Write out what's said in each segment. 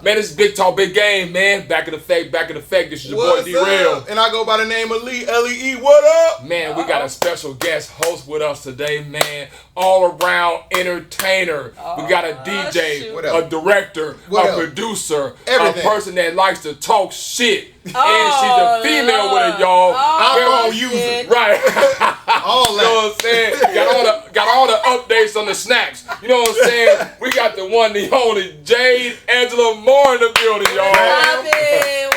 Man, this is Big Talk, Big Game, man. Back in effect. This is your boy D-Real. And I go by the name of Lee, L-E-E. What up? Man, we got a special guest host with us today, man. All around entertainer. We got a DJ, a director, a producer, everything. A person that likes to talk shit. And she's a female with it, y'all. I'm gonna use it. Right. All that. You know what I'm saying? Got all the updates on the snacks. You know what I'm saying? We got the one, the only Jade Angela Moore in the building, y'all.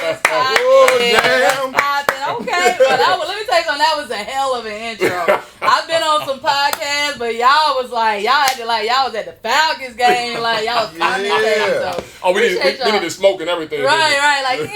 What's poppin'? Okay, well, let me tell you something. That was a hell of an intro. I've been on some podcasts, but y'all acted like y'all was at the Falcons game, like y'all was commentating. So we need to smoke and everything. Right, like.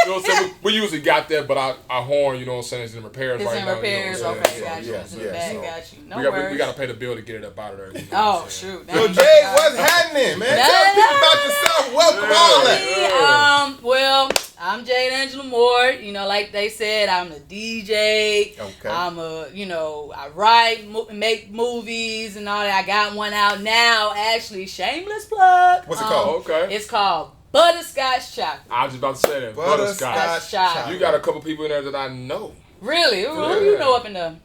You know what I'm saying? We usually got that, but our horn, you know what I'm saying, is in repairs right now. It's in repairs, okay, got you. It's in the bag, got you. No worries. We got to pay the bill to get it up out of there. Oh, shoot. So, Jade, what's happening, man? Tell people about yourself. Welcome all that. Well, I'm Jade Angela Moore. You know, like they said, I'm a DJ. Okay. I write, make movies and all that. I got one out now, actually. Shameless plug. What's it called? Okay. It's called Butterscotch Chocolate. I was just about to say that. Butterscotch Chocolate. You got a couple people in there that I know. Really? Who you know up in there?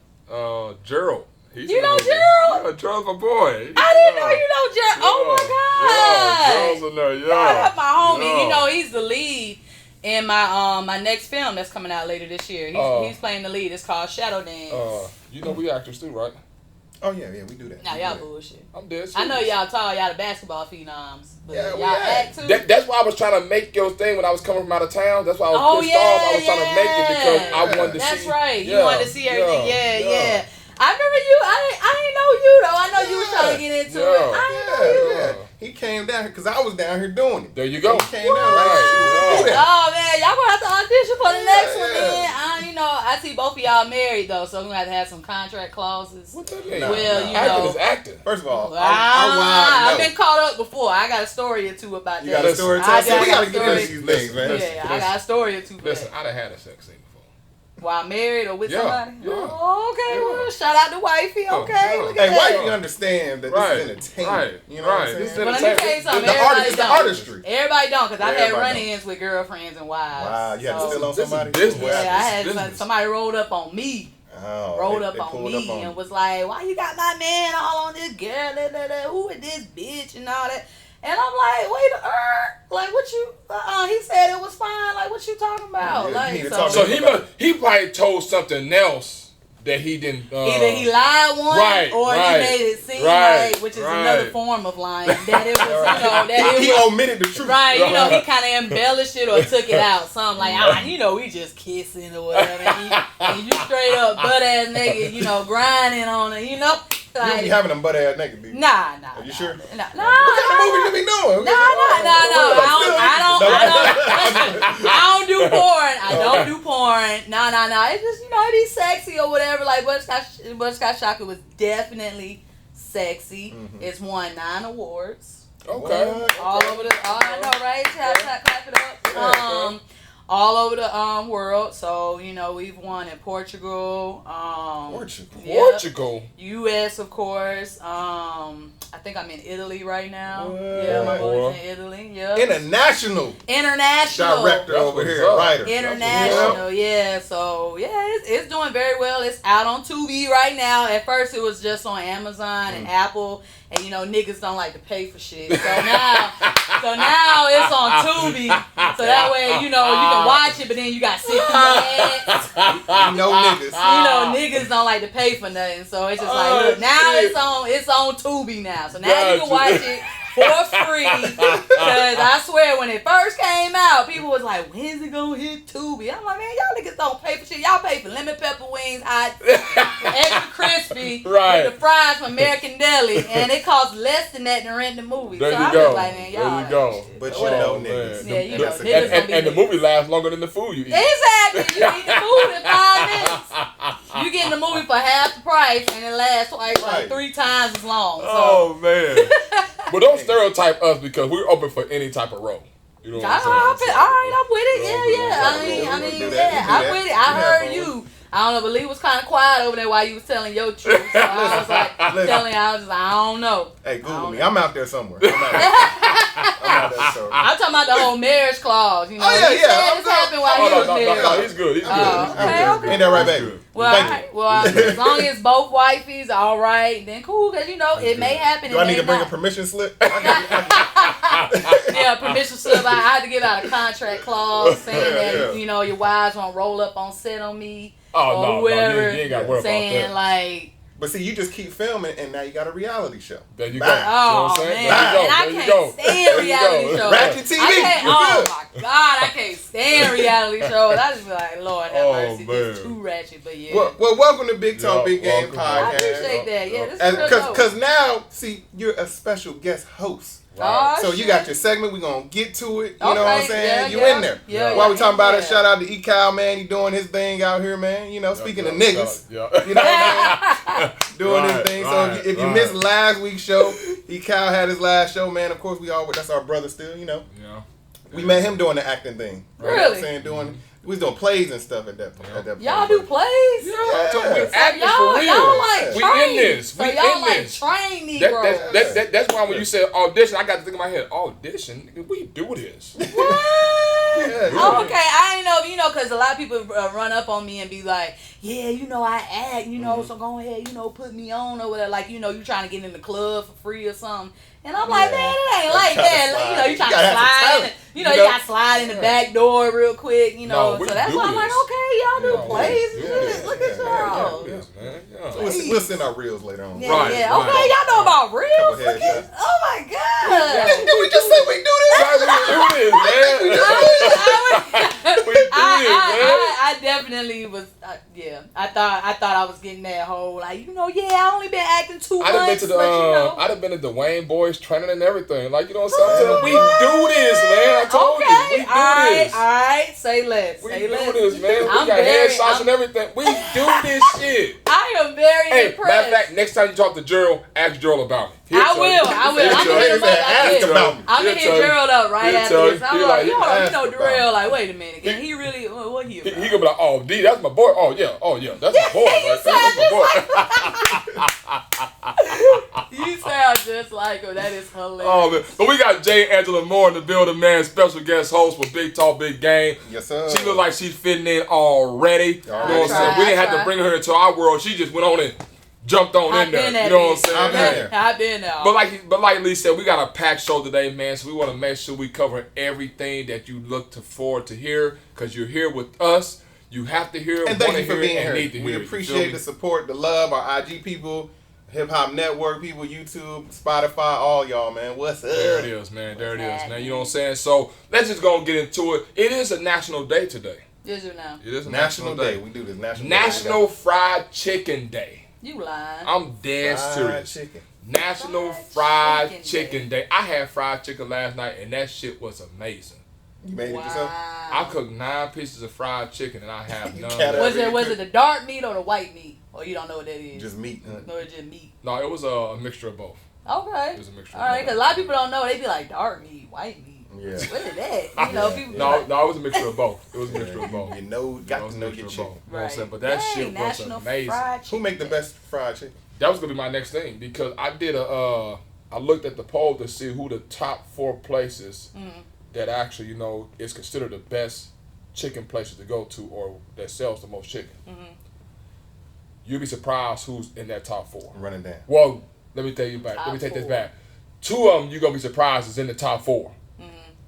Gerald. You know Gerald? Yeah, Gerald's my boy. I didn't know you know Gerald. Oh my God. Yeah, Gerald's in there, That's my homie. Yeah. You know, he's the lead in my next film that's coming out later this year. He's playing the lead. It's called Shadow Dance. You know we actors too, right? Oh, yeah, we do that. Nah, y'all bullshit. I'm dead serious. I know y'all tall, y'all the basketball phenoms, but y'all act too. That's why I was trying to make your thing when I was coming from out of town. That's why I was pissed off. I was trying to make it because I wanted to see. That's right. You wanted to see everything. Yeah. I remember you. I didn't know you though. I know you was trying to get into it. I didn't know you. He came down here because I was down here doing it. There you go. He came down right. Oh man, y'all gonna have to audition for the next one then. I see both of y'all married though, so we're gonna have to have some contract clauses. What that mean? Well, acting is acting. First of all, I've been caught up before. I got a story or two about that. You got a story? We gotta get into these things, man. Yeah, I got a story or two. Listen, I done had a sex scene before. While married or with somebody? Yeah. Oh, okay. Yeah. Well, shout out to wifey. Okay. Look at that. Wifey understand that this is entertainment. Right. You know what I'm saying? This is but let me tell you something. It's the artistry. Everybody don't, because I've had run-ins with girlfriends and wives. Wow. You had to steal on somebody? Yeah, I had somebody rolled up on me. Rolled up on me and was like, why you got my man all on this girl? Who is this bitch and all that? And I'm like, wait, like what you? He said it was fine. Like what you talking about? So he probably told something else that he didn't. Either he lied once, or he made it seem like, which is another form of lying. That it was, he omitted the truth. Right, he kind of embellished it or took it out. Something like, we just kissing or whatever. And you straight up butt ass naked, grinding on it, Like, you be having them butt ass naked, dude. Nah. Are you sure? Nah. What kind of movie you be doing? No. I don't do porn. I don't do porn. No. It's just, it be sexy or whatever. Like, Butterscotch Chocolate was definitely sexy. Mm-hmm. It's won 9 awards. Okay. All over the, I know, right? Clap it up. All over the world. So, we've won in Portugal. Portugal? U.S., of course. I think I'm in Italy right now. Yeah, my boy's in Italy. Yeah. International director over here, writer. International, yeah. So, it's doing very well. It's out on Tubi right now. At first, it was just on Amazon and Apple. And niggas don't like to pay for shit. So now it's on Tubi. So that way, you can watch it, but then you got 60 ads. Niggas. Niggas don't like to pay for nothing. So it's just like, look, now it's on Tubi now. So now you can watch it for free. Because I swear, when it first came out, people was like, when's it gonna hit Tubi? I'm like, man, y'all niggas don't pay for shit. Y'all pay for lemon pepper wings, hot, extra crispy, with the fries from American Deli, and it costs less than that to rent the movie. There so you I'm go. just like, man, y'all. There you go. But niggas. Yeah, niggas gonna be and the movie lasts longer than the food you eat. Exactly. You eat the food in 5 minutes. You getting the movie for half the price, and it lasts like 3 times as long. So. Oh man. But don't stereotype us because we're open for any type of role. You know what I'm saying? All right, I'm with it. Yeah. I'm with it. I I don't know, but Lee was kind of quiet over there while you was telling your truth. So I was like, I don't know. Hey, Google me. I'm out there somewhere. I'm talking about the whole marriage clause. You know, This happened while he was married. No, he's good. Okay. Ain't that right, baby? Well, as long as both wifeys all right, then cool. Because it may happen. Do I need to bring a permission slip? Yeah, permission slip. I had to give out a contract clause saying that your wives won't roll up on set on me. Or whoever, you ain't got to worry saying about that. But see, you just keep filming, and now you got a reality show. There you go. Oh, man. And I can't stand reality shows. Ratchet TV. Oh, my God. I can't stand reality shows. I just be like, Lord have mercy. It's too ratchet, but yeah. Well, welcome to Big Talk, Big Game Podcast. I appreciate that. Yeah, this is real dope. Because now, see, you're a special guest host. Right. So you got your segment. We're going to get to it. You know what I'm saying? You in there. Yeah, While we talking about it, shout out to E-Cal, man. He doing his thing out here, man. Speaking of niggas. You know what I'm saying? Doing his thing. So if you missed last week's show, E-Cal had his last show, man. Of course, that's our brother still, Yeah. We met him doing the acting thing. Right? Really? You know what I'm saying? We was doing plays and stuff at that point. Y'all do plays? Yeah. We acting for real. Y'all like we in this. So y'all like trained Negroes. That's why when you said audition, I got to think in my head, audition? We do this. What? Oh, okay. I ain't know, because a lot of people run up on me and be like, yeah, I act, so go ahead, put me on or whatever. Like, you trying to get in the club for free or something. And I'm like, man, it ain't like that. You trying to slide. You got to slide in the back door real quick, so that's why I'm like, okay, y'all do plays. Look at y'all. We'll send our reels later on. Yeah. Okay, y'all know about reels? Oh, my God. Did we just say we do this? We do this, man. I definitely was, I thought I was getting that whole, like, I only been acting 2 months. I'd have been to Dwayne Boy's training and everything. Like, you know what I'm saying? We do this, man. I told you. We do this. All right. Say less. We do this, man. We got headshots and everything. We do this shit. I am very impressed. Matter of fact, next time you talk to Gerald, ask Gerald about me. I will. I'm going to hit Gerald up right after this. I'm like, Darrell, like, wait a minute. Can he really, what he about? He gonna be like, oh, D, that's my boy. Oh, yeah. That's my boy. You sound just like him. That is hilarious. Oh, man. But we got Jade Angela Moore in the building, man. Special guest host for Big Talk, Big Game. Yes, sir. She look like she's fitting in already. You know what I'm saying? We didn't have to bring her into our world. She just went on and jumped on in there. You know what I'm saying? I've been there. But like Lee said, we got a packed show today, man. So we want to make sure we cover everything that you look forward to hear, because you're here with us. You have to hear it, and thank you for being here. Need to we hear appreciate the support, the love, our IG people, Hip Hop Network people, YouTube, Spotify, all y'all, man. What's up? There it is, man. You know what I'm saying? So let's just go and get into it. It is a national day today. Is it now? It is a national day. We do this National Fried Chicken Day. You lying? I'm dead serious. National Fried Chicken Day. I had fried chicken last night, and that shit was amazing. You made it yourself? I cooked 9 pieces of fried chicken, and I have none. Was it the dark meat or the white meat? Or you don't know what that is? Just meat. No, it's just meat. No, it was a mixture of both. Okay. It was a mixture of both. All right, because a lot of people don't know. They be like, dark meat, white meat. Yeah. What is that? People no, it was a mixture of both. It was a mixture of both. Got to know your chicken. You know what I'm saying? But that shit was amazing. Who make the best fried chicken? That was going to be my next thing, because I did I looked at the poll to see who the top 4 places that actually, is considered the best chicken places to go to, or that sells the most chicken. You'll be surprised who's in that top 4. Run it down. Well, let me tell you back. Let me take this back. 2 of them you're going to be surprised is in the top 4.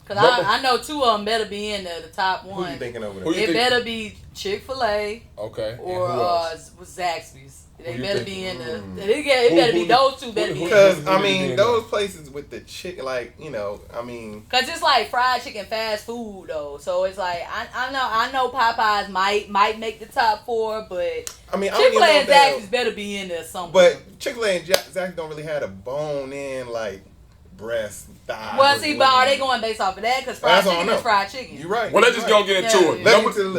Because I know 2 of them better be in the top 1. Who you thinking over there? It better be Chick-fil-A. Okay. Or Zaxby's. They better be in the. It better be those 2. Better be. Because those places with the chicken, Because it's like fried chicken fast food though, so it's like I know Popeyes might make the top 4, but Chick-fil-A and Zaxby's better be in there somewhere. But Chick-fil-A and Zaxby's don't really have a bone in breast, thigh. Well, see, but are they going based off of that? Because fried chicken is fried chicken. You're right. Well, let's just go get into it.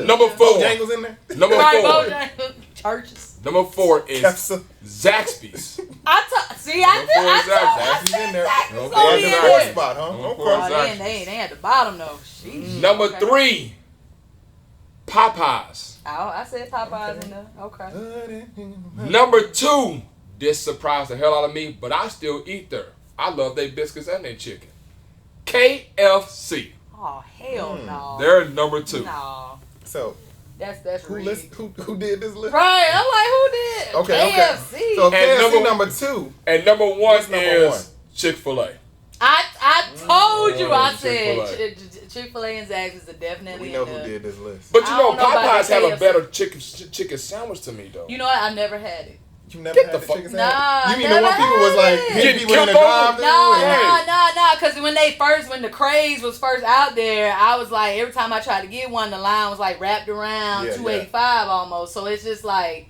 Number 4. Bojangles in there? Number 4. Churches. Number 4 is Zaxby's. Zaxby's in there. Zaxby's spot, huh? They at the bottom though. Number 3, Popeyes. I said Popeyes in there. Okay. Number 2, this surprised the hell out of me, but I still eat there. I love their biscuits and their chicken. KFC. Oh, hell no. They're number 2. No. So that's who did this list? Right. I'm like, who did? Okay. KFC. So KFC number 2. And number 1 is Chick-fil-A. I told you. I said Chick-fil-A and Zaxby's is definitely. We know who did this list. But you know, Popeyes have a better chicken sandwich to me though. You know what? I never had it. You never had the chicken sandwich? Nah, you mean the one people was like hitting people in the drive-thru? No. Because when the craze was first out there, I was like, every time I tried to get one, the line was like wrapped around $285 almost. So it's just like,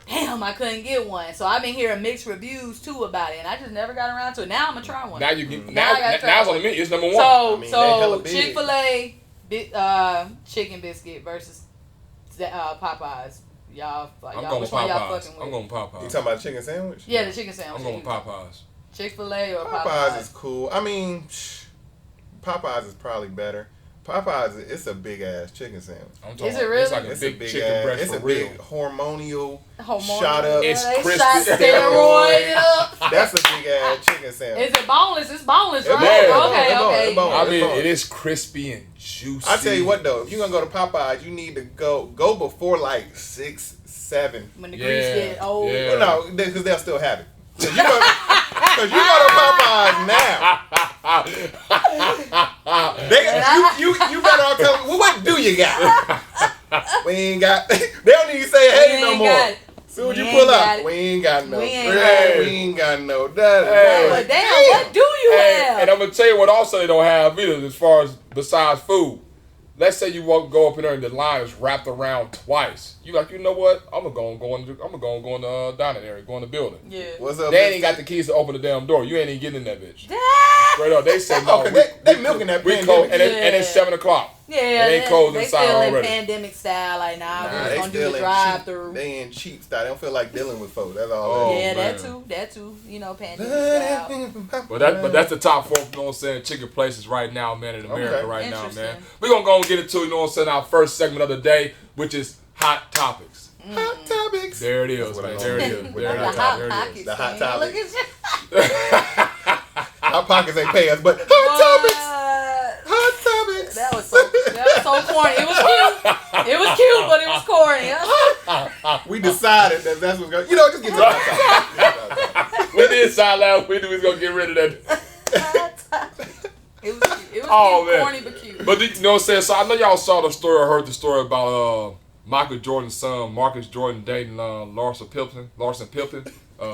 damn, I couldn't get one. So I've been hearing mixed reviews too about it, and I just never got around to it. Now I'm gonna try one. Now you get now it's on the menu. It's number 1. So Chick-fil-A chicken biscuit versus Popeyes. Y'all which one y'all fucking with? I'm going Popeyes. You talking about chicken sandwich? Yeah, the chicken sandwich. I'm going Popeyes. Chick-fil-A or Popeyes? Popeyes is cool. I mean, Popeyes is probably better. Popeyes, it's a big ass chicken sandwich. Is it really? It's like a big chicken breast. It's a real. big hormonal shot up. It's crispy. Shot steroid up. That's a big ass chicken sandwich. Is it boneless? It's boneless, right? Okay. I mean, it is crispy and juicy. I tell you what though, if you're gonna go to Popeyes, you need to go before like 6, 7. When the grease get old. Yeah. Well, no, because they'll still have it. Because you go to Popeyes now. You better all tell me, well, what do you got? We ain't got. They don't even say hey no more. Soon as you pull up, we ain't got no bread. We ain't got no that. But damn, what do you have? And I'm gonna tell you what also they don't have either, as far as besides food. Let's say you go up in there and the line is wrapped around twice. You like, you know what? I'm gonna go in the dining area, go in the building. Yeah. What's up? They ain't got the keys to open the damn door. You ain't even getting in that bitch. Straight up, they say no. They milking that pandemic. And it's 7:00. Yeah, they closed they inside still already. in pandemic style, like we're gonna do the drive-through. They in cheap style. They don't feel like dealing with folks. That's all. That too. You know, pandemic style. But that's the top 4. You know what I'm saying? Chicken places right now, man, in America right now, man. We're gonna go and get into, you know what I'm saying, our first segment of the day, which is hot topics. Hot topics. There it is, man. There it is. The hot topics. Hot pockets ain't pay us, but hot topics. Hot topics. That was so corny. It was cute, but it was corny. We decided that's what's going. Just get to the hot topics. We did decide last week we was gonna get rid of that. It was cute, corny but cute. But you know what I'm saying? So I know y'all saw the story or heard the story about Michael Jordan's son, Marcus Jordan, dating Larson Pippen,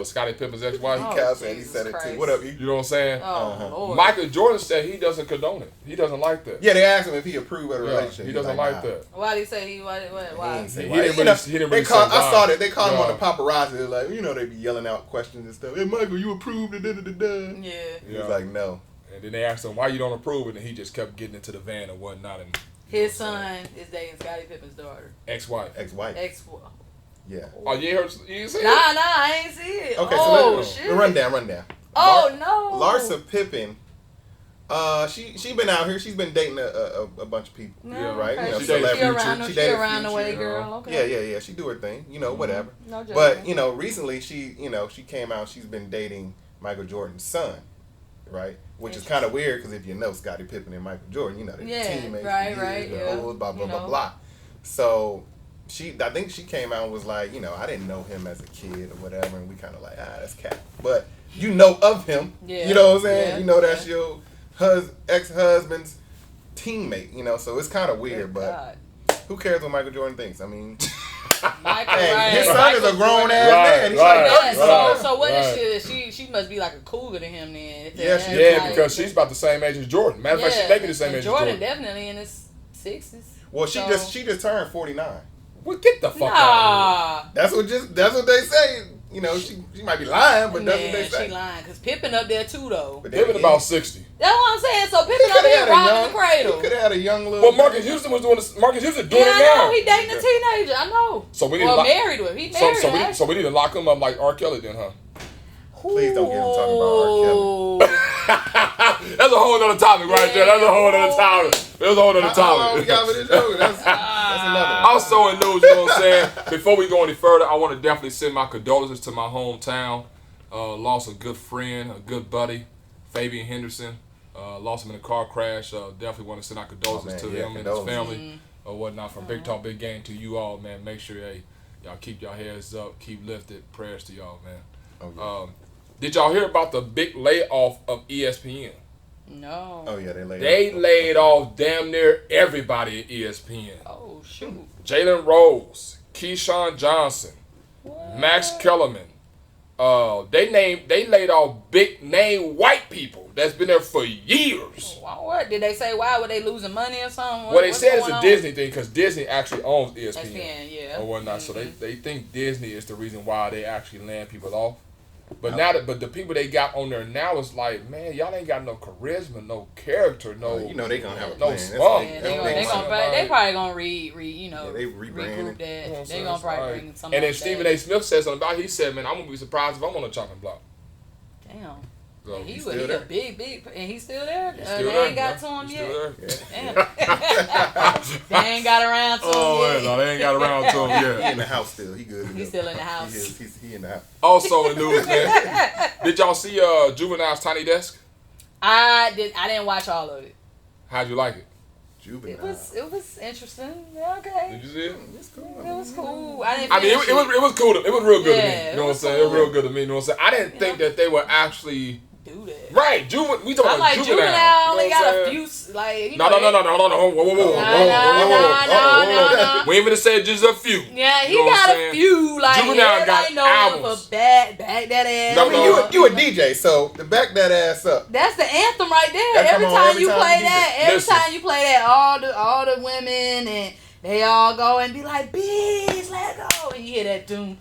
Scottie Pippen's ex-wife. He said it too. What up, E? You know what I'm saying? Oh, Michael Jordan said he doesn't condone it. He doesn't like that. Yeah, they asked him if he approved of the relationship. He doesn't like that. Why did he say he? Why? He didn't really say I saw that they called him on the paparazzi. They're like, they be yelling out questions and stuff. Hey, Michael, you approved of da-da-da-da. Yeah. He was like, no. And then they asked him why you don't approve it, and he just kept getting into the van and whatnot. And his son is dating Scottie Pippen's daughter. Ex-wife. Yeah. Oh, you didn't see it? Nah, I ain't see it. Okay, so shit. Rundown. No. Larsa Pippen, she been out here. She's been dating a bunch of people. No, right? Okay. Celebrities. She dated around the way, girl. Okay. Yeah. She do her thing. Whatever. No joking. But recently she came out. She's been dating Michael Jordan's son, right? Which is kind of weird because if you know Scottie Pippen and Michael Jordan, they're teammates. Right. Blah blah. So. I think she came out and was like, I didn't know him as a kid or whatever, and we kind of like, that's cap. But you know of him, you know what I'm saying? That's your ex-husband's teammate, so it's kind of weird, but who cares what Michael Jordan thinks? I mean, his son is a grown ass man. He's So what is she? She must be like a cougar to him then. Yeah, because she's about the same age as Jordan. Matter of fact, she may be the same age as Jordan. Jordan definitely in his 60s. Well, she just turned 49. Well, get the fuck out of here. That's what they say. She might be lying, but that's what they say. She lying because Pippen up there too though. Pippen about 60. That's what I'm saying. So Pippen up there robbing the cradle. He could have had a young little. Well, Marcus Houston was doing this. Marcus Houston doing it now. I know he dating a teenager. I know. So we need married to him. He married. So we need to lock him up like R. Kelly then, huh? Please don't get him talking about R. Kelly. That's a whole other topic right there. That's a whole other topic. That's a whole other topic. That's another. I Also in news, you know what I'm saying? Before we go any further, I want to definitely send my condolences to my hometown. Lost a good friend, a good buddy, Fabian Henderson. Lost him in a car crash. Definitely want to send our condolences to him and his family or whatnot. From Big Talk, Big Game to you all, man. Make sure, y'all keep your heads up, keep lifted. Prayers to y'all, man. Did y'all hear about the big layoff of ESPN? No. Oh yeah, they laid off damn near everybody at ESPN. Oh shoot. Jalen Rose, Keyshawn Johnson, Max Kellerman. They laid off big name white people that's been there for years. What did they say? Why were they losing money or something? Well, they said it's a Disney thing because Disney actually owns ESPN, or whatnot. So they think Disney is the reason why they actually land people off. But but the people they got on there now is like, man, y'all ain't got no charisma, no character, no. You know they gonna have a no plan. spunk. They probably gonna they rebrand that. They gonna probably bring some. And then Stephen A. Smith said something about it. He said, man, I'm gonna be surprised if I'm on the chopping block. Damn. So he a big, and he's still there. They ain't got to him yet. Damn. They ain't got around to him yet. No, they ain't got around to him yet. He in the house still. He good. He's still in the house. He in the house. Also in news, man. Did y'all see Juvenile's Tiny Desk? I didn't watch all of it. How'd you like it? Juvenile. It was interesting. Yeah, okay. Did you see it? It was cool. It was cool. It was real good to me. You know what I'm saying? It was real good to me. You know what I'm saying? I didn't think that they would actually do that. Right, we talking about Juvenile. Juvenile only got a few, like, No. Whoa. We ain't gonna say just a few. Yeah, he got a few. Like, Juvenile got albums. For back that ass. I mean, you a DJ, so to back that ass up. That's the anthem right there. Every time you play that, all the women and they all go and be like, "Bitch, let go," and you hear that doom.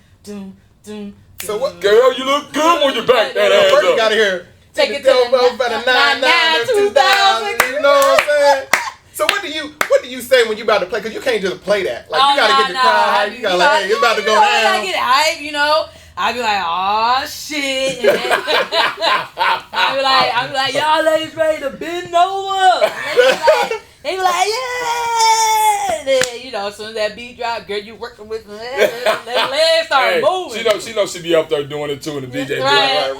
So what? Girl, you look good when you back that ass up. First you gotta hear. Take it to the 99 2000. You know what I'm saying? So what do you say when you about to play? Because you can't just play that. Like you gotta get the crowd hype. You gotta like, hey, it's about to go down. I get hype, you know. I be like, oh shit. And then I be like, y'all ladies ready to bend over? They be like, yeah. Then, you know, as soon as that beat drop, girl, you working with them. Their legs start moving. She knows she be up there doing it too, and the DJ. Right.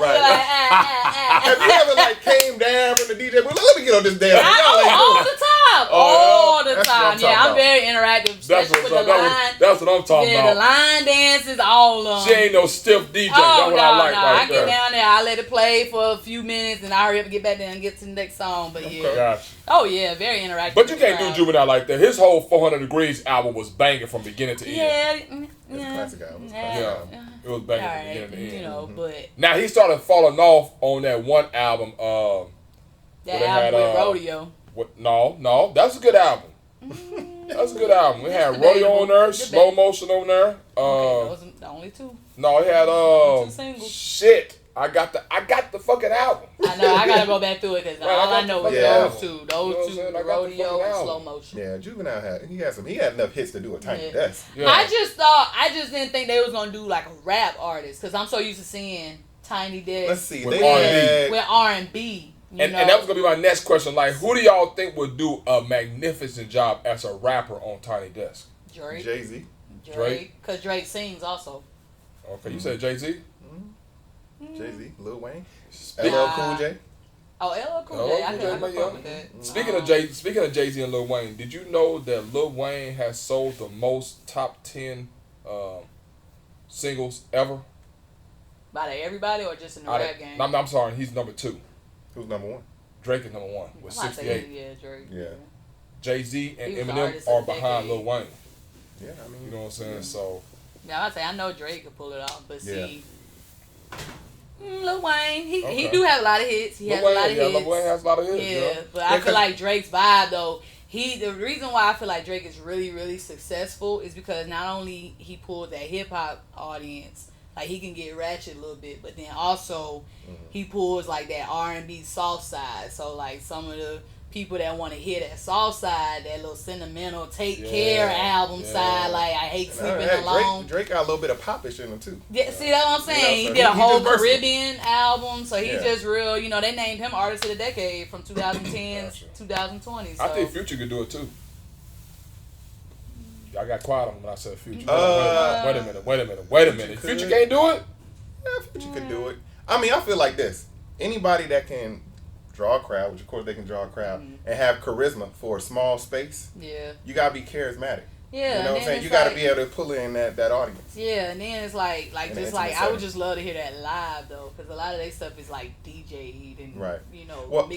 Have you ever like came down from the DJ? Well, let me get on this damn. All the time. All the time. Yeah, I'm very interactive, especially with the line. That's what I'm talking about. The line dances, all of them. She ain't no stiff DJ. That's what I like right there. I get down there, I let it play for a few minutes, and I hurry up and get back there and get to the next song. But yeah. Gotcha. Oh yeah, very interactive. But you can't do Juvenile like that. His whole 400 Degrees album was banging from beginning to end. It's a classic album. It was banging from beginning to end. You know, but now he started falling off on that one album. That album with Rodeo. No, that's a good album. That's a good album. We had Rodeo on there, Slow Motion on there. Those are the only two. No, it had two singles. Shit. I got the fucking album. I know. I gotta go back through it because all I know is those two, Rodeo and Slow Motion. Yeah, Juvenile had enough hits to do a Tiny Desk. Yeah. I just didn't think they was gonna do like a rap artist because I'm so used to seeing Tiny Desk. Let's see, with R&B. With R&B. And that was gonna be my next question. Like, who do y'all think would do a magnificent job as a rapper on Tiny Desk? Drake. Jay-Z. Drake. Because Drake sings also. Okay, you said Jay-Z? Jay-Z, Lil Wayne, LL Cool J. Oh, LL Cool J. I can fuck with that. Speaking of Jay-Z and Lil Wayne, did you know that Lil Wayne has sold the most top 10 singles ever? By everybody or just in the rap game? I'm sorry, he's number 2. Who's number 1? Drake is number 1 with 68. Yeah, Drake. Yeah. Jay-Z and Eminem are behind Lil Wayne. Yeah, I mean, you know what I'm saying? So. Yeah, I know Drake could pull it off, but see. Lil Wayne, he do have a lot of hits. He has a lot of hits. Lil Wayne has a lot of hits. Yeah, but I feel like Drake's vibe though. The reason why I feel like Drake is really, really successful is because not only he pulls that hip hop audience, like he can get ratchet a little bit, but then also he pulls like that R&B soft side. So like some of the people that want to hear that soft side, that little sentimental take care album side, like I hate sleeping alone. Drake got a little bit of popish in him too. Yeah, see that's what I'm saying. You know, so he did a whole Caribbean album, so he's just real. You know, they named him Artist of the Decade from 2010 to 2020. So. I think Future could do it too. Y'all got quiet on when I said Future. Wait a minute. Future can't do it? Yeah, Future could do it. I mean, I feel like this. Anybody that can draw a crowd, which of course they can draw a crowd, and have charisma for a small space, you gotta be charismatic. Yeah, you know what I'm saying? You gotta be able to pull in that audience. Yeah, and then it's like I would just love to hear that live though, because a lot of their stuff is like DJ'd and Well,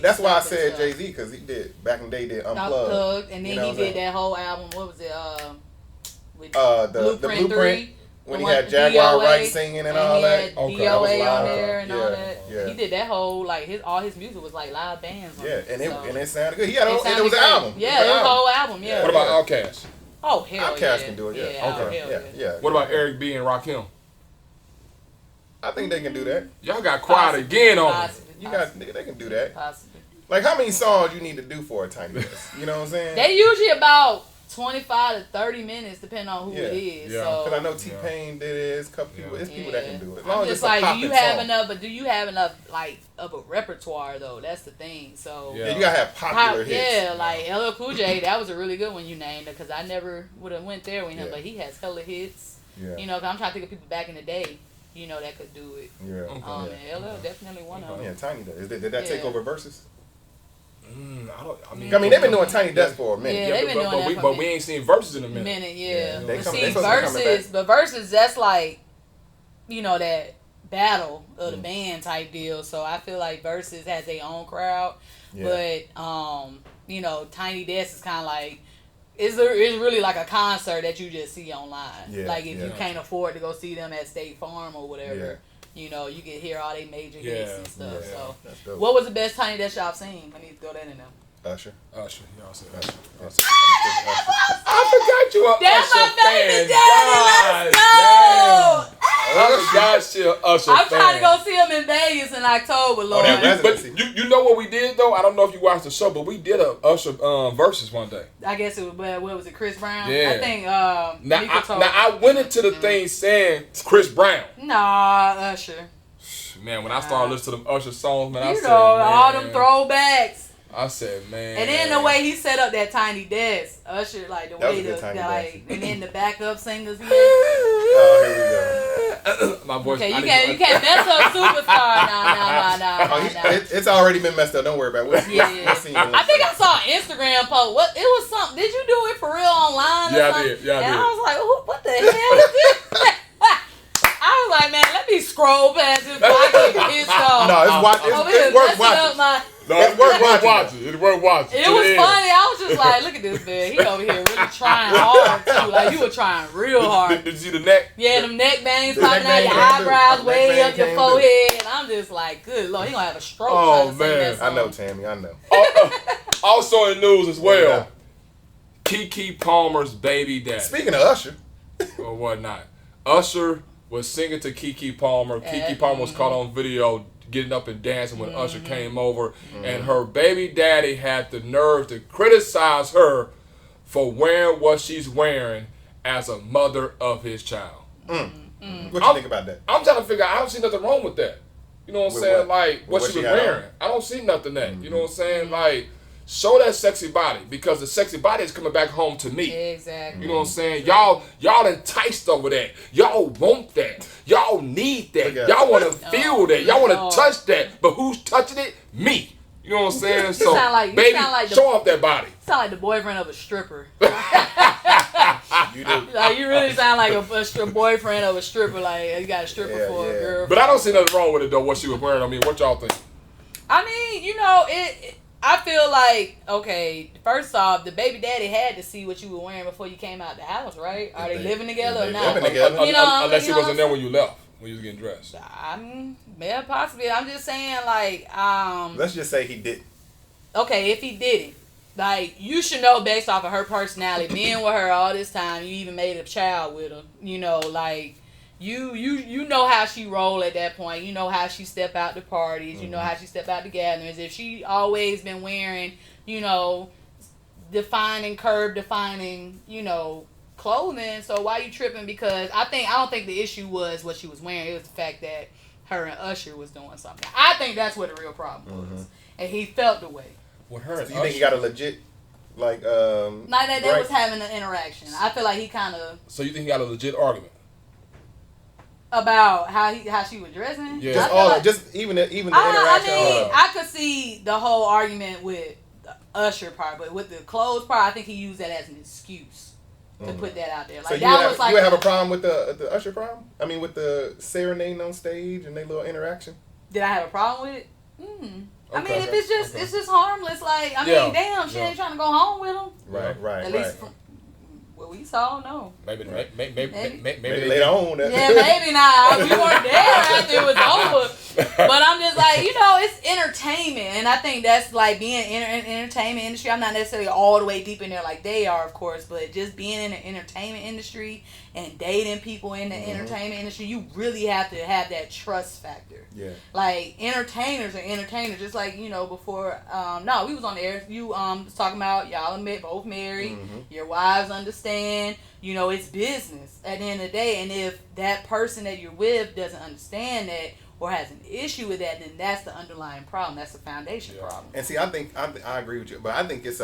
that's why I said Jay-Z, because he did back in the day did Unplugged, and then he did that whole album. What was it? With the Blueprint 3. When he had Jaguar Wright singing and all that. DOA on there and all that. Yeah. He did that whole, all his music was like live bands. And it sounded good. He had it was an album. Yeah, it was a whole album, yeah. What about Outkast? Oh, hell Outkast can do it, yeah. What about Eric B. and Rakim? I think they can do that. Y'all got quiet again on me. They can do that. Possibly. Like, how many songs you need to do for a Tiny Desk? You know what I'm saying? They usually about 25 to 30 minutes, depending on who it is. Yeah. So, because I know T-Pain did it. It's a couple people. It's people that can do it. As long I'm as just it's like, a do you have enough of a repertoire though? That's the thing. So you gotta have popular hits. Yeah, like LL Cool J, that was a really good one you named it, because I never would have went there with him, but he has hella hits. Yeah. You know, cause I'm trying to think of people back in the day, that could do it. Yeah. And LL definitely one of them. Yeah, Tiny Desk. Did that take over Versus? I mean, they've been doing Tiny Desk for a minute. Yeah, they've been doing that but we ain't seen Versus in a minute. But Versus, that's like, that battle of the band type deal. So I feel like Versus has their own crowd. Yeah. But, Tiny Desk is kind of like, it's really like a concert that you just see online. Yeah, like if you can't afford to go see them at State Farm or whatever. You can hear all they major hits and stuff. So, what was the best Tiny Desk y'all seen? I need to throw that in there. Usher. Y'all said Usher. I forgot you were That's Usher my favorite fan. daddy. Let's go. I forgot you're Usher I'm trying to go see him in Vegas in October, Lord. But you know what we did though? I don't know if you watched the show, but we did a Usher Versus one day. I guess it was, what was it, Chris Brown? Yeah. I think Now I went into the thing saying Chris Brown. Nah, Usher. Man, when I started listening to them Usher songs, man, I said, all them throwbacks. I said, man. And then the way he set up that Tiny Desk, Usher, like the way and then the backup singers. Oh, here we go. My voice. Okay, you can't mess up Superstar. Nah. It's already been messed up. Don't worry about it. I think I saw an Instagram post. What it was something? Did you do it for real online? Yeah, I did. And I was like, what the hell is this? I was like, man, let me scroll past this before I get pissed off. No, it's worth watching. It's worth watching. It's worth watching. It was funny. I was just like, look at this man. He over here really trying hard too. Like, you were trying real hard. Did you see the neck? Yeah, them neck bangs popping out, your eyebrows way up your forehead. And I'm just like, good Lord, he gonna have a stroke. Oh, man. I know, Tammy. I know. Also in news as well, Keke Palmer's baby daddy. Speaking of Usher. Or whatnot. Usher was singing to Keke Palmer. Keke Palmer was caught on video getting up and dancing when Usher came over. And her baby daddy had the nerve to criticize her for wearing what she's wearing as a mother of his child. What you think about that? I'm trying to figure out, I don't see nothing wrong with that. You know what I'm saying? Like, what she was wearing. I don't see nothing that. You know what I'm saying? Like, show that sexy body, because the sexy body is coming back home to me. Exactly. You know what I'm saying? Y'all enticed over that. Y'all want that. Y'all need that. Y'all want to feel that. Y'all want to touch that. But who's touching it? Me. You know what I'm saying? So, baby, show off that body. You sound like the boyfriend of a stripper. You do. Like, you really sound like a boyfriend of a stripper. Like, you got a stripper for a girl. But I don't see nothing wrong with it, though, what she was wearing. I mean, what y'all think? I mean, I feel like, okay, first off, the baby daddy had to see what you were wearing before you came out the house, right? Are they living together or not? Living together. Unless he wasn't there when you left, when you was getting dressed. Yeah, possibly. I'm just saying, like, let's just say he did. Okay, if he didn't, like, you should know based off of her personality, being with her all this time, you even made a child with her, like, you know how she roll at that point. You know how she step out to parties. You know how she step out to gatherings. If she always been wearing, curve defining, clothing. So why you tripping? Because I don't think the issue was what she was wearing. It was the fact that her and Usher was doing something. I think that's what the real problem was, and he felt the way. With her, so you think he got a legit Like they was having an interaction. I feel like he kind of. So you think he got a legit argument about how she was dressing? Yeah, just even the interaction. I could see the whole argument with the Usher part, but with the clothes part, I think he used that as an excuse to put that out there. Like, so you would have a problem with the Usher problem? I mean, with the serenading on stage and their little interaction? Did I have a problem with it? I mean, if it's just harmless, like, I mean, damn, she ain't trying to go home with him. Right. At least from what we saw, no. Maybe later on. Yeah, maybe not. We weren't there after it was over. But I'm just like, it's entertainment. And I think that's like being in the entertainment industry. I'm not necessarily all the way deep in there like they are, of course, but just being in the entertainment industry and dating people in the entertainment industry, you really have to have that trust factor. Yeah. Like, entertainers are entertainers. Just like, before, we was on the air. You was talking about y'all both married. Your wives understand. It's business at the end of the day. And if that person that you're with doesn't understand that or has an issue with that, then that's the underlying problem. That's the foundation problem. And see, I think I agree with you, but I think it's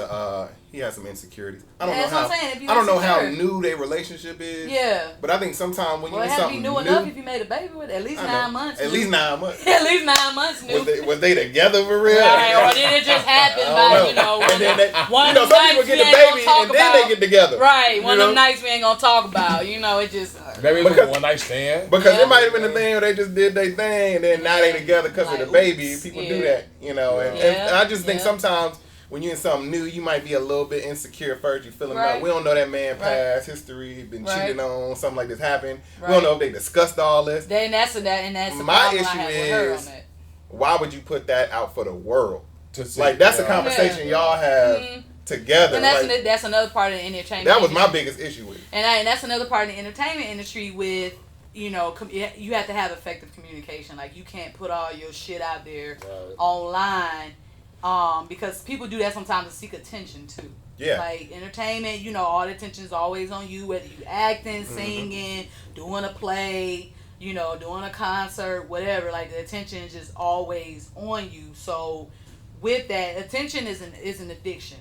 he has some insecurities. I don't know I don't know how new their relationship is. Yeah. But I think sometimes when you it something new enough if you made a baby with at least 9 months. At least 9 months. At least 9 months new. Was they together for real? Right, or did it just happen by and then one some people get the baby and then they get together. Right, one of them nights we ain't gonna talk about. It just maybe it was a one night stand. Because it might have been the thing where they just did their thing and then now they together because of the baby. People do that, And I just think sometimes when you're in something new, you might be a little bit insecure first. You feeling about we don't know that man past history, been cheated on, something like this happened. We don't know if they discussed all this. Then that's my issue is why would you put that out for the world? Like that's a conversation y'all have together. And that's another part of the entertainment. That was my biggest issue with it. And that's another part of the entertainment industry with. You have to have effective communication. Like, you can't put all your shit out there online, because people do that sometimes to seek attention too. Yeah. Like, entertainment, all the attention is always on you, whether you acting, singing, doing a play, doing a concert, whatever. Like, the attention is just always on you. So, with that, attention is an addiction.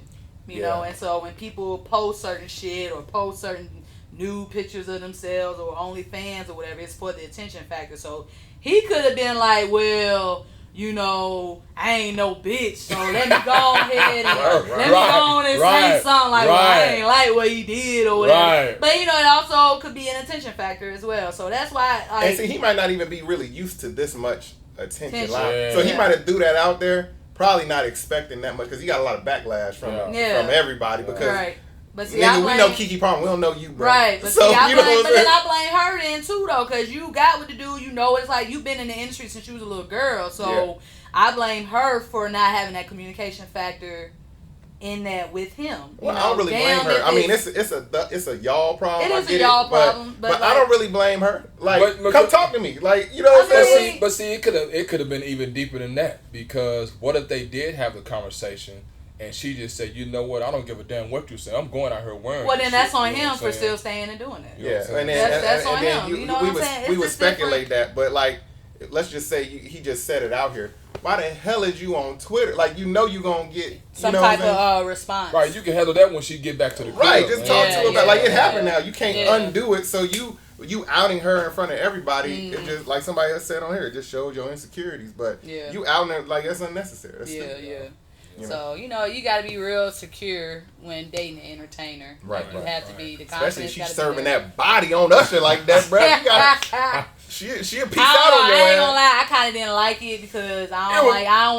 You know, and so when people post certain shit or post certain nude pictures of themselves or OnlyFans or whatever, it's for the attention factor. So he could have been like, well, I ain't no bitch, so let me go ahead and let me go on and say something like, well, I ain't like what he did or whatever. But it also could be an attention factor as well. So that's why. And see, he might not even be really used to this much attention. So he might have threw that out there, probably not expecting that much because he got a lot of backlash from everybody because. But see, nigga, we know Keke Palmer. We don't know you, bro. Right. But then I blame her then too, though, because you got with the dude. It's like you've been in the industry since you was a little girl. So I blame her for not having that communication factor in that with him. Well, I don't really blame her. I mean, it's a y'all problem. It is a y'all problem, but I don't really blame her. Like, come talk to me. Like, what I'm saying? But see, it could have been even deeper than that, because what if they did have the conversation? And she just said, you know what? I don't give a damn what you say. I'm going out here wearing. Well, then that's on him for still staying and doing it. Yeah, and then that's on him. You know what I'm saying? We would speculate that, but like, let's just say he just said it out here. Why the hell is you on Twitter? Like, you're gonna get some type of response. Right, you can handle that when she get back to the crib. Right, just talk to her about like it happened now. You can't undo it. So you outing her in front of everybody. It just like somebody else said on here. It just showed your insecurities. But you outing her like that's unnecessary. That's stupid. So, you got to be real secure when dating an entertainer. Right. You have to be the confidence. Especially she's serving that body on Usher like that, bro. You gotta, she'll piece out on your ass. I ain't gonna lie, I kind of didn't like it because I don't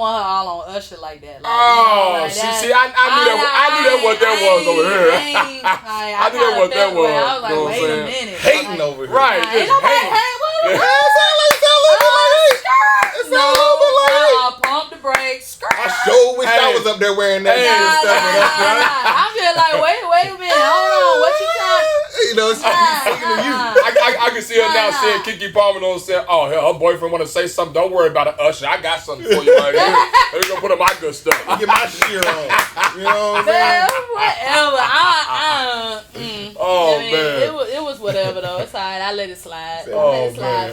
want her all on Usher like that. Like, I knew that what that was over here. I knew that what that was. I was like, wait a minute. Hating over here. Right, just hating. Pump the brakes. I sure wish I was up there wearing that stuff. I'm just like, wait a minute. Hold on. What you trying? She's speaking to you. I can see her now saying Keke Palmer don't say, oh, hell, her boyfriend want to say something. Don't worry about it, Usher. I got something for you right here. Let me go put on my good stuff. Get my sheer on. You know what I'm saying? Whatever. Man. It was whatever though. It's alright. I let it slide.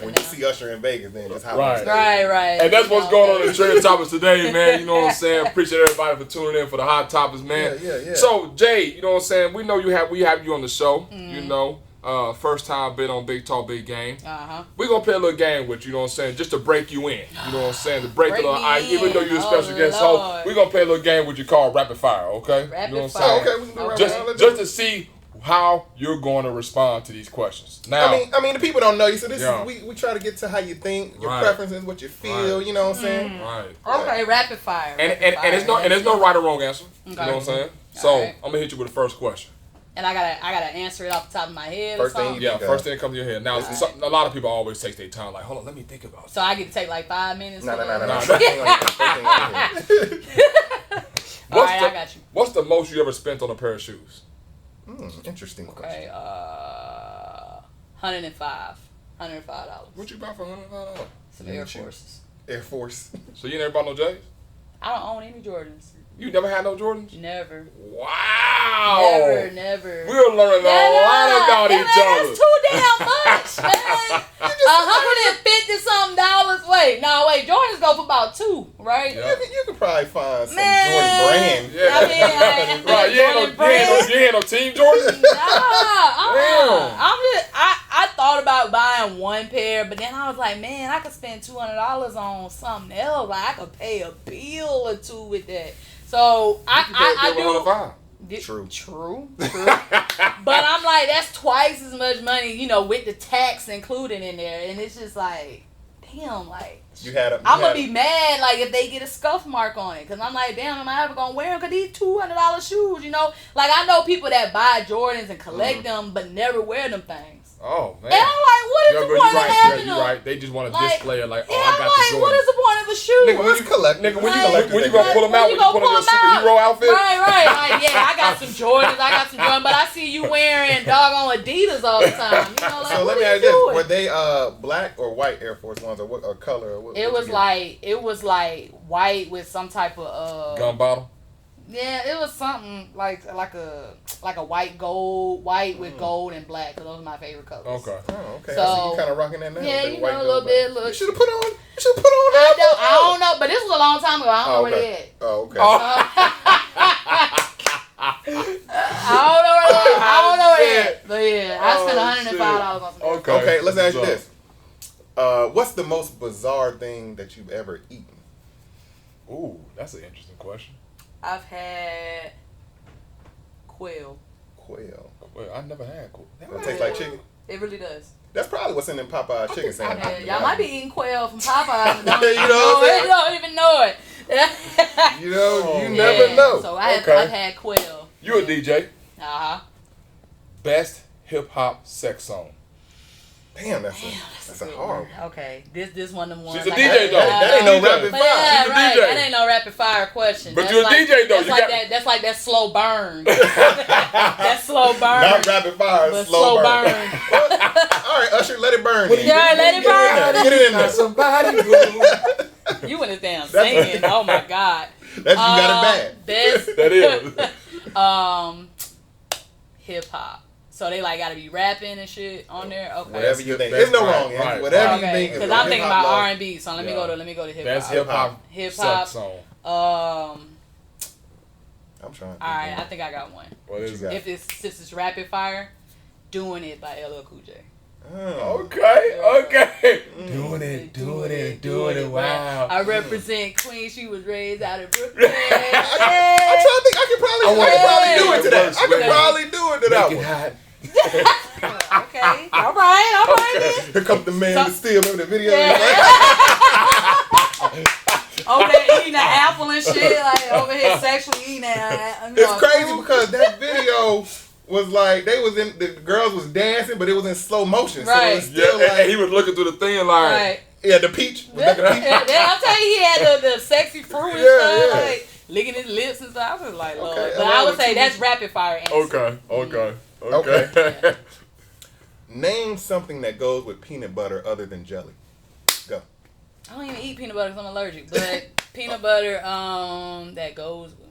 When you see Usher in Vegas, then just right. And that's what's going on in the trending topics today, man. You know what I'm saying? Appreciate everybody for tuning in for the hot topics, man. Yeah. So Jade, you know what I'm saying? We know we have you on the show. You know. First time been on Big Talk Big Game. We're going to play a little game with you, know what I'm saying, just to break you in. You know what I'm saying? To break a little ice. Even though you're a special guest host, we're going to play a little game with you called Rapid Fire, okay? Rapid Fire. Okay, we can do Rapid Fire. Just to see how you're going to respond to these questions. Now, I mean, the people don't know you, so this is we try to get to how you think, your preferences, what you feel. You know what I'm saying? Right. Okay, rapid fire. And there's no right or wrong answer. You know what I'm saying? So I'm gonna hit you with the first question. And I gotta answer it off the top of my head. First thing thing comes to your head. Now, a lot of people always take their time. Like, hold on, let me think about it. So I get to take like 5 minutes. No. Alright, I got you. What's the most you ever spent on a pair of shoes? Interesting question. Okay, $105. What you buy for $105? Some Air Forces. Air Force. So you never bought no J's? I don't own any Jordans. You never had no Jordans? Never. Wow. Never. We're learning a lot about each other. That's too damn much, man. $150-something. Wait, Jordans go for about $2, right? Yeah. You could probably find some Jordan brand. Yeah. You ain't no Team Jordan? I thought about buying one pair, but then I was like, man, I could spend $200 on something else. Like I could pay a bill or two with that. So I do. True. But I'm like, that's twice as much money, you know, with the tax included in there, and it's just like, damn, like. I'm gonna be mad, like, if they get a scuff mark on it, cause I'm like, damn, am I ever gonna wear them? Cause these $200 shoes, you know, like I know people that buy Jordans and collect them, but never wear them things. Oh man! And I'm like, what is the point of having them? You're right. They just want to display it, like, oh, I got the Jordans. What is the point of the shoe? When you gonna pull them out? When you put on your superhero outfit? Right. Like, yeah, I got some Jordans. But I see you wearing doggone Adidas all the time. You know, like, so let me ask you this: were they black or white Air Force Ones, or what color? Or what, it was like white with some type of gun bottle. Yeah, it was something like a white with gold and black. Cause those are my favorite colors. Okay. Oh, okay. So you kind of rocking that now. Yeah, you know, a little bit. You should have put on. I don't know, but this was a long time ago. I don't know where they at. Oh, okay. I don't know where they at. But yeah, I spent $105 on some. Okay. Let's ask you this. What's the most bizarre thing that you've ever eaten? Ooh, that's an interesting question. I've had quail. Quail. I never had quail. It tastes like chicken? It really does. That's probably what's in them Popeye chicken sandwiches. Y'all might be eating quail from Popeye and don't even know it. You never know. So I've had quail. You a DJ. Best hip hop sex song. Damn, that's a hard one. Okay, this one of them ones. She's a DJ though. That ain't no rapid fire. Yeah, She's a right. DJ. That ain't no rapid fire question. But you're a DJ though. That's like that slow burn. That slow burn. Not rapid fire, but slow burn. All right, Usher, let it burn. Yeah, let it burn. Get it in there. Somebody. You in the damn singing. Oh my God. You got it bad. That is. Hip hop. So they like gotta be rapping and shit on there. Okay. Whatever you think. There's no wrong answer. Whatever you think. Because I'm thinking about R&B. So let me go to hip hop. That's hip hop. Song. I'm trying. All right, I think I got one. What is it? Since it's rapid fire, "Doing It" by LL Cool J. Okay. Doing it. Wow. I represent Queens. She was raised out of Brooklyn. I'm trying to think. I could probably do it to that. I could probably do it to that one. Okay. All right. Here comes the man to steal. Remember the video? Over there eating an apple and shit, like over here sexually eating that. It's crazy because that video was like the girls was dancing, but it was in slow motion. Right. So it was still and he was looking through the thing like. Right. Yeah, the peach. Yeah, I'm telling you, he had the sexy fruit and stuff, like licking his lips and stuff. I was like, Lord. But I would say that's rapid fire answer. Okay. Name something that goes with peanut butter other than jelly. Go. I don't even eat peanut butter because I'm allergic. But peanut butter that goes with...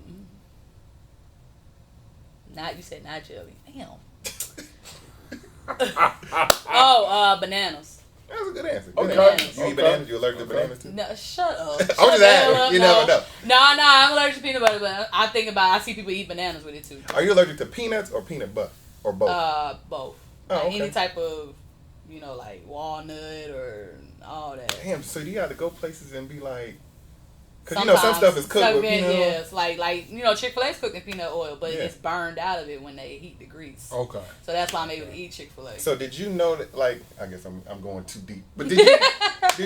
You said not jelly. Damn. Bananas. That was a good answer. Okay. Bananas. You eat bananas? You allergic to bananas too? No, shut up. I'm just asking. You never know. No, I'm allergic to peanut butter, but I see people eat bananas with it too. Are you allergic to peanuts or peanut butter? Or both? Both. Oh, okay. Any type of, like walnut or all that. Damn, so you got to go places and be like... Because, some stuff is cooked with peanut oil. Yes, like Chick-fil-A's cooked in peanut oil, but it's burned out of it when they heat the grease. Okay. So that's why I'm able to eat Chick-fil-A. So did you know that, like, I guess I'm going too deep, but did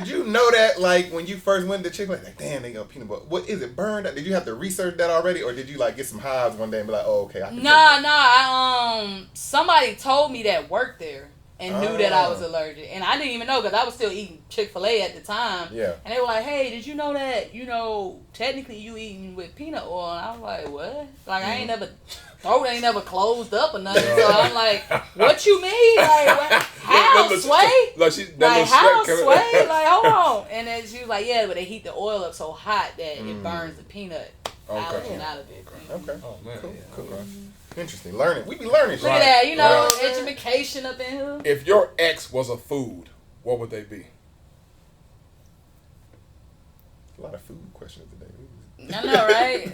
you know that, like, when you first went to Chick-fil-A, like, damn, they got peanut butter. What, is it burned out? Did you have to research that already, or did you, like, get some hives one day and be like, oh, okay, I can somebody told me that worked there. And knew that I was allergic. And I didn't even know because I was still eating Chick-fil-A at the time. Yeah. And they were like, hey, did you know that, technically you eating with peanut oil? And I was like, what? Like, throat ain't never closed up or nothing. So I'm like, what you mean? Like, what? How, Sway? How, Sway? Like, hold on. And then she was like, yeah, but they heat the oil up so hot that it burns the peanut allergen out of it. Okay. Oh, man. Cool. Interesting. Learning. We be learning. Look at that, education up in here. If your ex was a food, what would they be? A lot of food questions today. I know, right?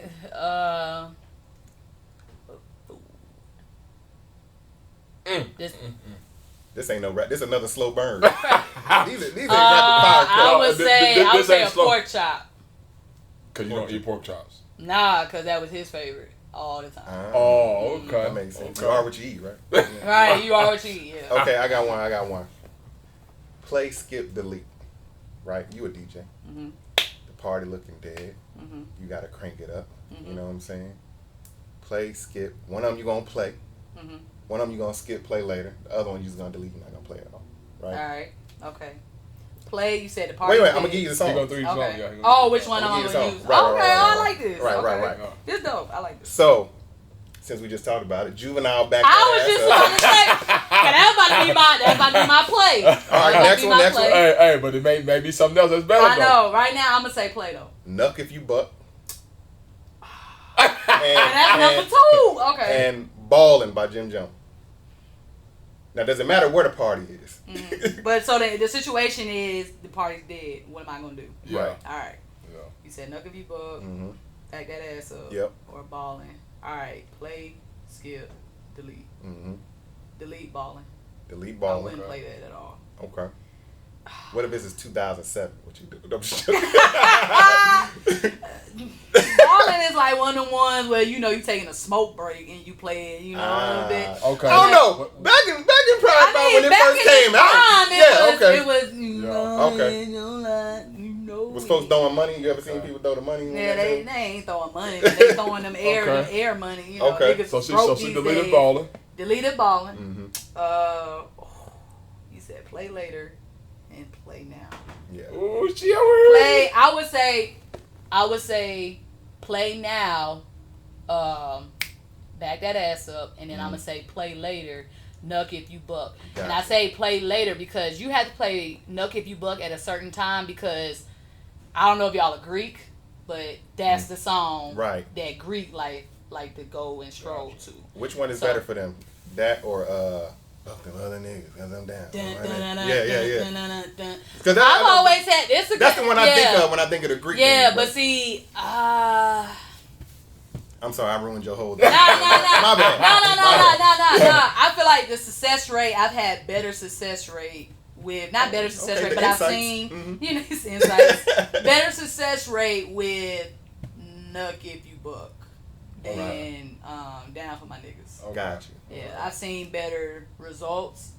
This ain't no rap. This another slow burn. these ain't rapid fire. I would say a pork chop. Because you don't eat pork chops. Nah, because that was his favorite all the time. Okay. That makes sense. Okay. You are what you eat, right? Right, you are what you eat, yeah. Okay, I got one. Play, skip, delete. Right? You a DJ. Mm-hmm. The party looking dead. Mm-hmm. You got to crank it up. Mm-hmm. You know what I'm saying? Play, skip. One of them you going to play. Mm-hmm. One of them you going to skip, play later. The other one you just going to delete. You're not going to play at all. Right? All right. Okay. Play, you said the party. Wait, I'm going to give you the song. Which one I'm going to use? Right, I like this. Right. This dope. I like this. So, since we just talked about it, Juvenile back. I was just about to say, that's about to be my play. All right, next one. Hey, but it may be something else that's better. I know. Right now, I'm gonna say play though. Nuck if you buck. And that's number 2. Okay. And Ballin' by Jim Jones. Now, does it matter where the party is? Mm-hmm. But so the situation is the party's dead. What am I gonna do? Yeah. Right. All right. Yeah. You said nuck if you buck. Mm-hmm. Back that ass up. Yep. Or balling. All right. Play, skip, delete. Mm-hmm. Delete balling. Delete balling. I wouldn't play that at all. Okay. What if this is 2007? What you do? Balling is like one of the ones where you taking a smoke break and you play it, a little bit. Okay. I don't know. Back in prime when it first came out. It was was folks throwing money? You ever seen people throw the money? Yeah, they ain't throwing money. They throwing them air money. Okay. So she deleted balling. Deleted balling. Mm-hmm. You said play later and play now. Yeah. Oh, she already. Play. I would say play now. Back that ass up, and then I'm gonna say play later. Nuck if you buck. Gotcha. And I say play later because you have to play Nuck if you buck at a certain time because I don't know if y'all are Greek, but that's the song that Greek like to go and stroll to. Which one is better for them? That or fuck them other niggas because I'm down. Yeah. Because I've always had this. That's the one I think of when I think of the Greek. Yeah, but see, I'm sorry, I ruined your whole day. No. My bad. No. I feel like the success rate, I've had better success rate with, not better success rate, but insights. I've seen, it's insights. Better success rate with Nuck if you buck than Down for my niggas. Got you. Yeah, I've seen better results.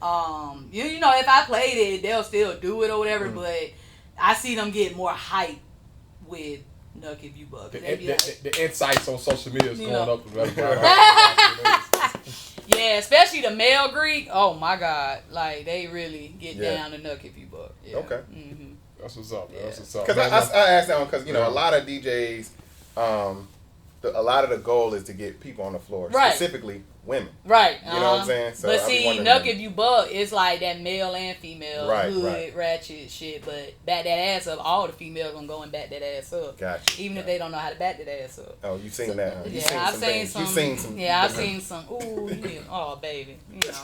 If I played it, they'll still do it or whatever, but I see them get more hype with Nuck if you buck. The insights on social media is going up. Yeah, especially the male Greek. Oh my God, like they really get down to Nuck if you buck. Yeah. Okay. Mm-hmm. That's what's up, man. That's what's up. Because I asked that one because a lot of DJs, a lot of the goal is to get people on the floor, specifically women. Right. You know what I'm saying? So but see, Nuck, if you buck, it's like that male and female hood ratchet shit. But back that ass up, all the females gonna go and back that ass up. Gotcha. Even if they don't know how to back that ass up. Oh, you seen that? Huh? Yeah, I've seen some. You seen some. Yeah, I've seen some. Ooh, yeah. Oh, baby. You know.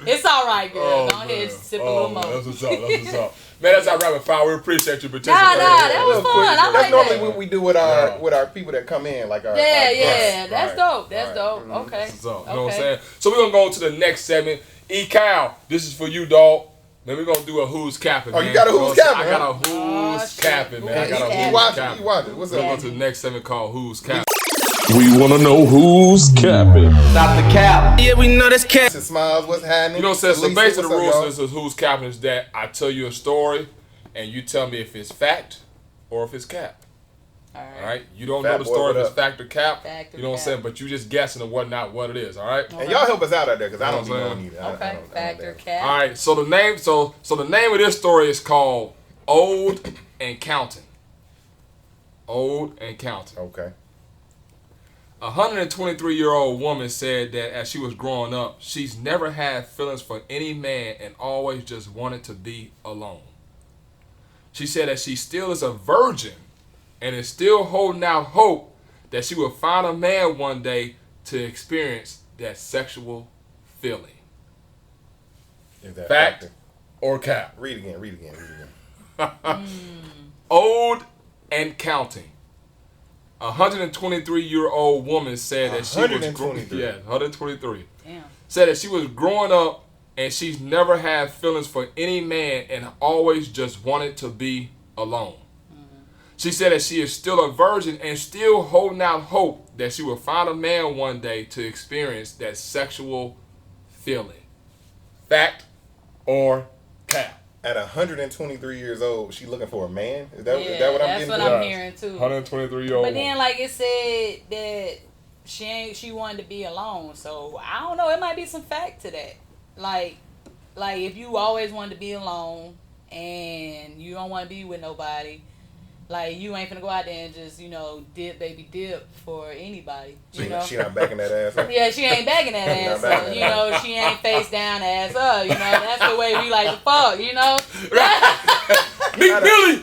It's all right, girl. Go ahead, sip a little more. That's what's up. That's what's up. Man, that's our rapid fire. We appreciate you participating. Nah, that was fun. I like that's normally what we do with our people that come in, like our That's dope. That's dope. Mm-hmm. Okay. You know what I'm saying? So we're gonna go into the next segment. Cal, this is for you, dog. Then we're gonna do a who's capping. Oh, man. You got a who's capping? I got a who's capping, man. I got a who's capping. You watch it. What's up? We're going to the next segment called Who's Capping. We want to know who's capping. Stop the cap. Yeah, we know that's cap. Smiles, what's happening? You know what I'm saying? So basically the rules is who's capping is that I tell you a story and you tell me if it's fact or if it's cap. All right? You don't know the story if it's fact or cap. You know what I'm saying? But you just guessing and whatnot what it is, all right? And y'all help us out there because I don't know either. Okay, fact or cap. All right, so the name so the name of this story is called Old and Counting. Old and Counting. Okay. A 123-year-old woman said that as she was growing up, she's never had feelings for any man and always just wanted to be alone. She said that she still is a virgin and is still holding out hope that she will find a man one day to experience that sexual feeling. Is that fact or cap? Read again. Old and counting. A 123-year-old woman said that she was 123. Damn. Said that she was growing up and she's never had feelings for any man and always just wanted to be alone. Mm-hmm. She said that she is still a virgin and still holding out hope that she will find a man one day to experience that sexual feeling. Fact or cap? At 123 years old, she looking for a man? Is that what I'm getting? That's what I'm hearing too. 123-year-old. But then, like it said that she wanted to be alone. So I don't know. It might be some fact to that. Like if you always wanted to be alone and you don't want to be with nobody, like you ain't finna go out there and just dip for anybody. She not backing that ass up. Yeah, she ain't backing that ass up. She ain't face down ass up. That's the way we like to fuck. Meet Billy.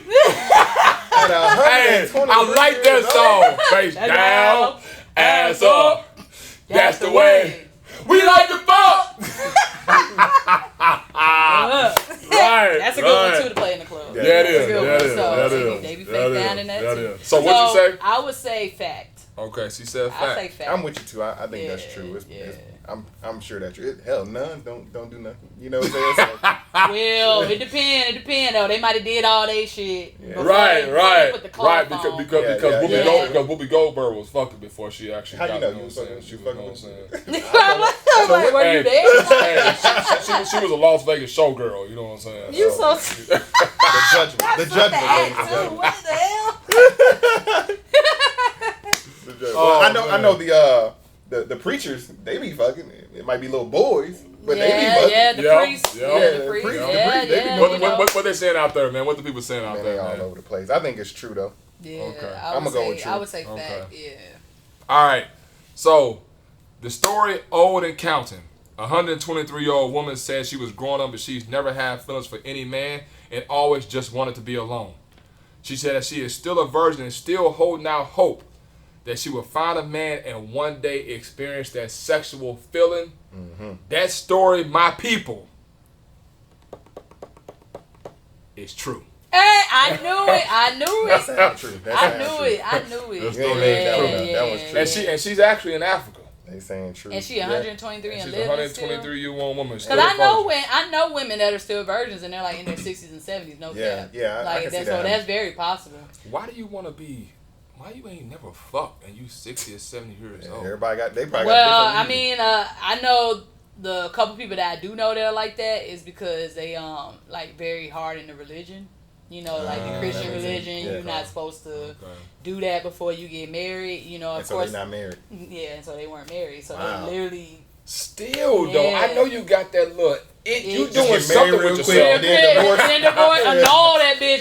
Hey, I like that song. Face down, ass up. That's the way we like to fuck. Right. That's a good one too to play in the club. Yeah, it is. They be face down in that too. So what you say? I would say fact. Okay, she said fact. I say fact. I'm with you too. I think that's true. I'm sure that's true. Hell, none don't do nothing. You know what I'm saying? Well, it depends though. They might have did all they shit. Yeah. Right. Because Whoopi Goldberg was fucking before she actually got it. You was saying? She was, were you there? She was a Las Vegas showgirl. You know what I'm saying? You so the judgment. What the hell? I know the preachers, they be fucking. It might be little boys, but they be fucking. Yeah, the priests. The priests. What they saying out there, man? What the people saying out there? They all over the place. I think it's true though. Yeah, okay. I'm gonna go with true. I would say fact. Yeah. All right. So the story, Old and Counting. A 123-year-old woman said she was growing up, but she's never had feelings for any man and always just wanted to be alone. She said that she is still a virgin and still holding out hope that she will find a man and one day experience that sexual feeling. Mm-hmm. That story, my people, is true. Hey, I knew it. That's true. I knew it. That story is true. That was true. And she's actually in Africa. They saying true. And she 123 and living. She's a 123-year-old woman. Because I know women that are still virgins and they're like in their 60s and 70s. No cap. Yeah. Like I can see so that's very possible. Why do you want to be? Why you ain't never fucked and you 60 or 70 years old? Everybody got. They probably got. Well, I mean, I know the couple people that I do know that are like that is because they like very hard in the religion. Like the Christian religion, you're not supposed to do that before you get married. Of so course. They're not married. Yeah, and so they weren't married. So they literally. Still though, I know you got that look. You doing something with yourself. And then divorce, annul that bitch.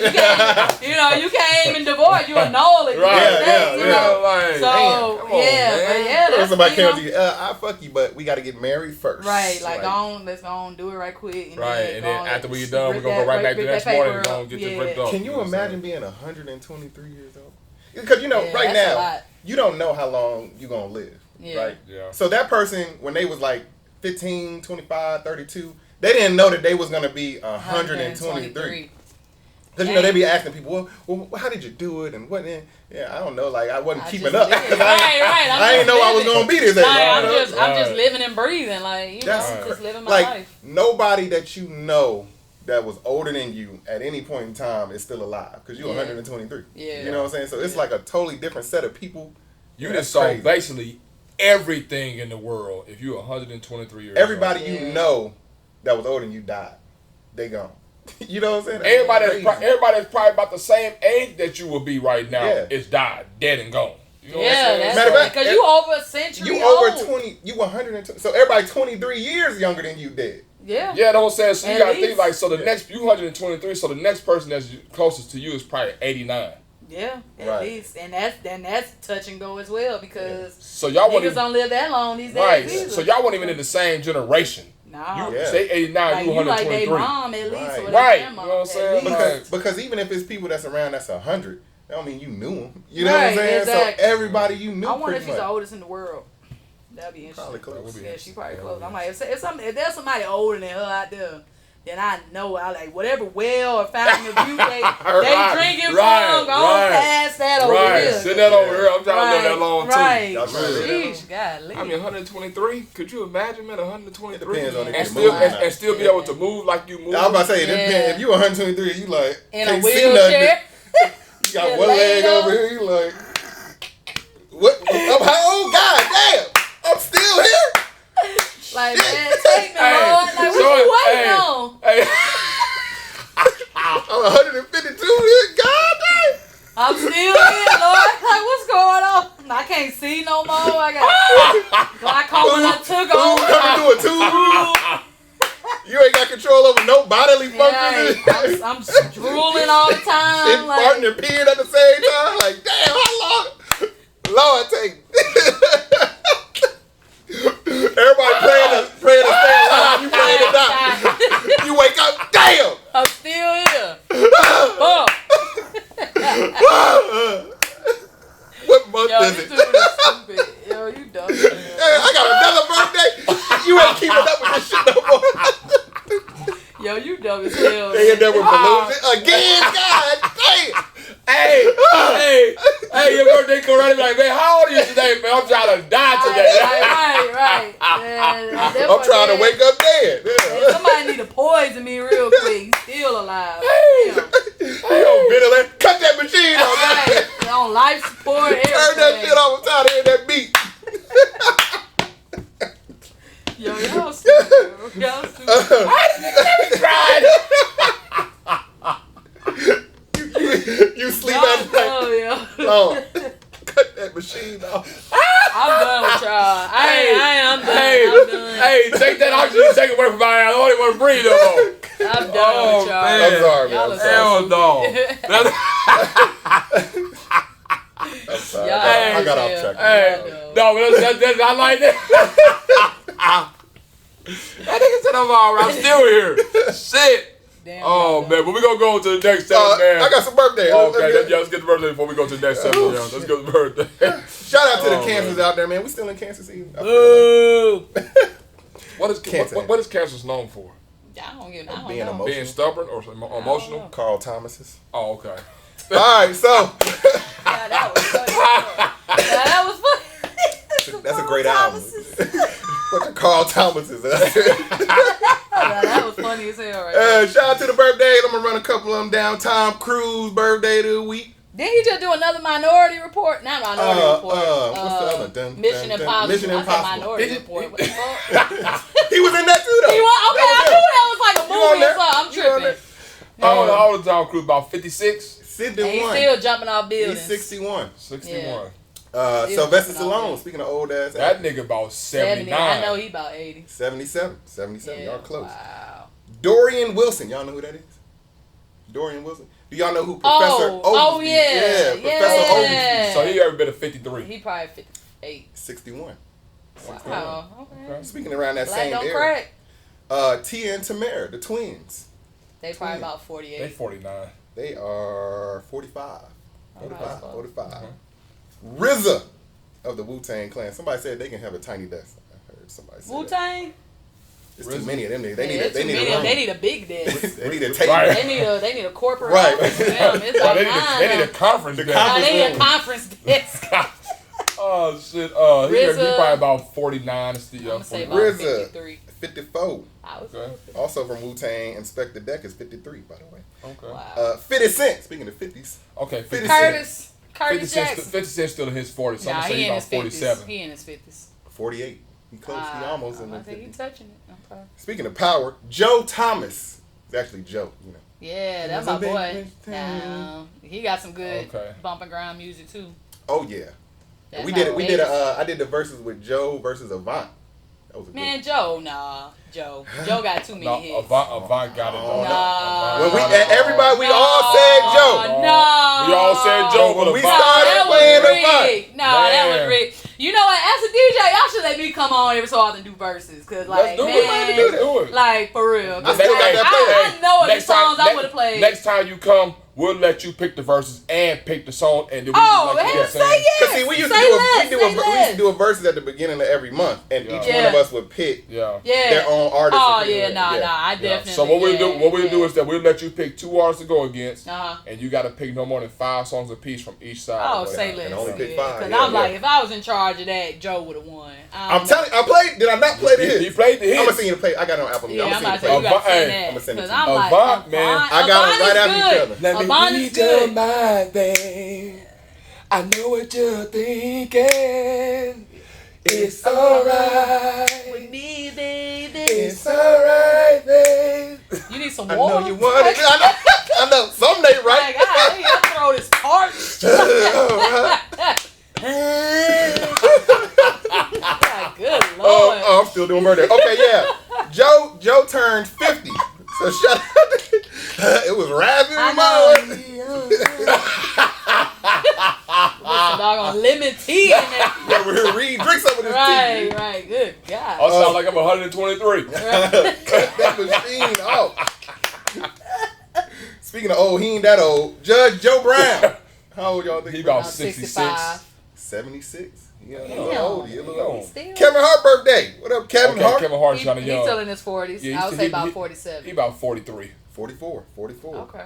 You can't even divorce. You annul it. Right. Somebody came to you, I fuck you, but we got to get married first. Right, let's go on, do it right quick. And then after we're done, we're going to go right back the next morning and go get this ripped up. Can you imagine being 123 years old? Because, right now, you don't know how long you're going to live. Right? Yeah. So that person, when they was like 15, 25, 32, they didn't know that they was going to be 123. Because, they be asking people, well, how did you do it? And what? Yeah, I don't know. Like, I wasn't keeping up. Right. I didn't know I was going to be this age. I'm just living and breathing. Like, just living my life. Nobody that you know that was older than you at any point in time is still alive. Because you're 123. Yeah. You know what I'm saying? So it's like a totally different set of people. You just saw basically everything in the world if you're 123 years old. Everybody you know that was older than you died. They gone. You know what I'm saying? Everybody that's probably about the same age that you will be right now is died, dead and gone. You know that's right. Because you over a century old. Over 20. You 120. So everybody 23 years younger than you dead. Yeah. Yeah, that's what I'm saying. So you got to think like, so the next, you 123, so the next person that's closest to you is probably 89. Yeah, at least, and that's touch and go as well because so y'all niggas don't live that long these days. Right, so y'all weren't even in the same generation. No, you say 89, you 123. Like their mom at least, or right? You know what I'm saying? Because even if it's people that's around that's 100, that don't mean you knew them. You know what I'm saying? Exactly. So everybody you knew. I wonder if she's the oldest in the world. That'd be interesting. Probably close. Yeah, she probably close. I'm like, if there's somebody older than her out there, then I know I like whatever well or fountain of youth they drinking from, go past that over here. Sit that over here. I'm trying to live that long too. Right. Sheesh, golly. I mean, 123. Could you imagine, man, 123? It depends on and still be able to move like you move. I was about to say, it depends. If you 123, you like in can't a wheelchair. You got one leg over here. You like, what? I'm how old? God damn! I'm still here. Like, man, take me, Lord. Like, what you waiting on? I'm 152 years. God damn. I'm still here, Lord. Like, what's going on? I can't see no more. I got glaucoma that took over. Coming through a tube. You ain't got control over no bodily functions. I'm drooling all the time. And farting and peeing at the same time. Like, damn, how long? Lord, take. Everybody praying to stay alive. You praying to die. You wake up, damn. I'm still here. What month is it? Yo, you dumb. Hey, I got another birthday. You ain't keeping up with this shit no more. Yo, you dumb as hell. They in there with balloons again. God damn. Hey, your birthday come around and be like, man, how old are you today, man? I'm trying to die today. Right. I'm trying to wake up dead. Yeah. Somebody need to poison me real quick. He's still alive. Hey, ventilator. Cut that machine off. Right. On life support, everything. Turn that shit off. I'm tired of hearing that beat. Yo, y'all stupid. Y'all stupid. You sleep at night. Oh, cut that machine off. I'm done with y'all. I'm done. Hey, take that oxygen, take it away from my ass. I don't even want to breathe no more. I'm done with y'all. Man. I'm sorry, man. Hell no. I'm sorry. I got off track. That's I like that. That nigga said I'm all right. I'm still here. Shit. Damn, man, but we're going to go to the next segment, man. I got some birthday. Okay, let's get the birthday before we go to the next segment. Let's get the birthday. Shout out to the cancers out there, man. We still in cancer season. Ooh. What is cancer known for? I don't know. Being emotional. Being stubborn or emotional? Carl Thomas's. Oh, okay. All right, so. That was funny. That's a great album. Bunch of Carl Thomas's. That was funny as hell right shout out to the birthdays. I'm going to run a couple of them down. Tom Cruise birthday of the week. Didn't he just do another Minority Report? Not Minority Report. What's the other? Mission Impossible. Mission Impossible. Minority Report. What the fuck? He was in that too, though. He was? Okay, I knew that was like a movie or something. I'm tripping. How old is Tom Cruise? About 56? 61. And he's still jumping off buildings. He's 61. 61. Sylvester Stallone, speaking of old ass. That nigga about 79. I know he about 80. 77. Yeah, Y'all close. Wow. Dorian Wilson. Y'all know who that is? Dorian Wilson. Do y'all know who Professor Oakley? Oh, yeah. Professor Oakley. So he ever been a 53. He probably 58. 61. Wow. Okay. Speaking around that Black same don't era. crack. Tia and Tamara, the twins. They probably about 48. They 49. They are 45. 45. Right. 45. RZA of the Wu-Tang Clan. Somebody said they can have a tiny desk. I heard somebody say Wu-Tang? It's too many of them. They need a big desk. They need a table. Right. They need a corporate Right. office for them. It's like, they need a conference. they need a conference desk. Oh shit. He RZA, probably about 49. I'm gonna say about RZA, 53. 54. Okay. Also from Wu-Tang, Inspector Deck is 53, by the way. Okay. Wow. 50 Cent, speaking of 50s. Okay. 50 Curtis 50 Jackson. Cent still in his 40s. So I'm Nah, gonna say he in about his 47. 50s. He in his 50s. 48. He close. He almost in the I think he 50s. touching it. Okay. Speaking of power, Joe Thomas. It's actually Joe, you know. Yeah, that's my boy. Nah, he got some good bump and grind music too. Oh yeah. That's We did it. outrageous. I did the verses with Joe versus Avant. That was a good Man, Joe got too many hits. Avant got it though. Nah. When we everybody, we all said Joe. No. We all said Joe, but When we Avant- started that playing was Avant. rigged. No, that was rigged. You know what? As a DJ, y'all should let me come on every so often and do verses. Cause like, Let's do man, it. Let's do it. like for real. I still got that I know the Next songs time- I would have played. Next time you come, we'll let you pick the verses and pick the song, and then we Oh, like, hell, say yes. Cause see, we used Say less, to do a verses at the beginning of every month, and each one of us would pick their own artist. Oh yeah, nah, I definitely. So what we'll do is that we'll let you pick 2 artists to go against, Uh-huh. and you got to pick no more than 5 songs apiece from each side. Oh, say less. And only pick Yeah. 5. Cause Yeah, I'm like, if I was in charge of that, Joe would have won. I'm telling you, I played. Did I not play the hits? He played the hits. I'm gonna sing you the play. I got it on Apple Music. Yeah, I'm I'm gonna about to say sing you the play. gotta send that. I'm gonna send it to Cause you. I'm like, Avant, man. I got it right after each other. Let Avant me is read your good. mind, babe. I know what you're thinking. It's alright with me, baby. It's alright, babe. You need some I water. know you want it. I know. Someday, Like, right? God, your throat is parched. God, good Lord. Oh, I'm still doing murder. Okay, yeah. Joe turned 50. So shut up. It was raspy in Some doggone lemon tea in there. Yeah, we're here. Reed, drink some of this tea. Right. Good God. I sound like I'm 123. Cut that machine off. Speaking of old, he ain't that old. Judge Joe Brown. How old y'all think? He about 66. 76. Yeah, Damn. a little old. He a little old. Still. Kevin Hart birthday. What up, Kevin Hart? Kevin Hart's He's kind of young. still in his 40s. Yeah, I would say about 47. He about 43. 44. Okay.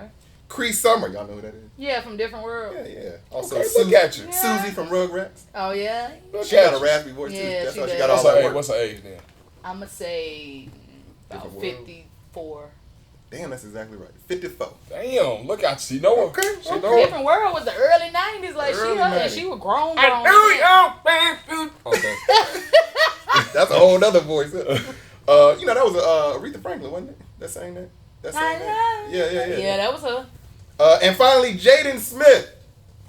Cree Summer. Y'all know who that is? Yeah, from Different World. Yeah. Also, Okay, look at you. Susie from Rugrats. Oh, yeah? She got a raspy voice, too. Yeah, That's she how she does. got all that work. What's her age then? I'm going to say about Different World. 54. Damn, that's exactly right. 54. Damn, look out. She know her. Okay. She know her. Different World was the early 90s. Like, Early she 90s. was grown. Okay. That's a whole nother voice. You know, that was Aretha Franklin, wasn't it? That sang that? Yeah, that was her. And finally, Jaden Smith.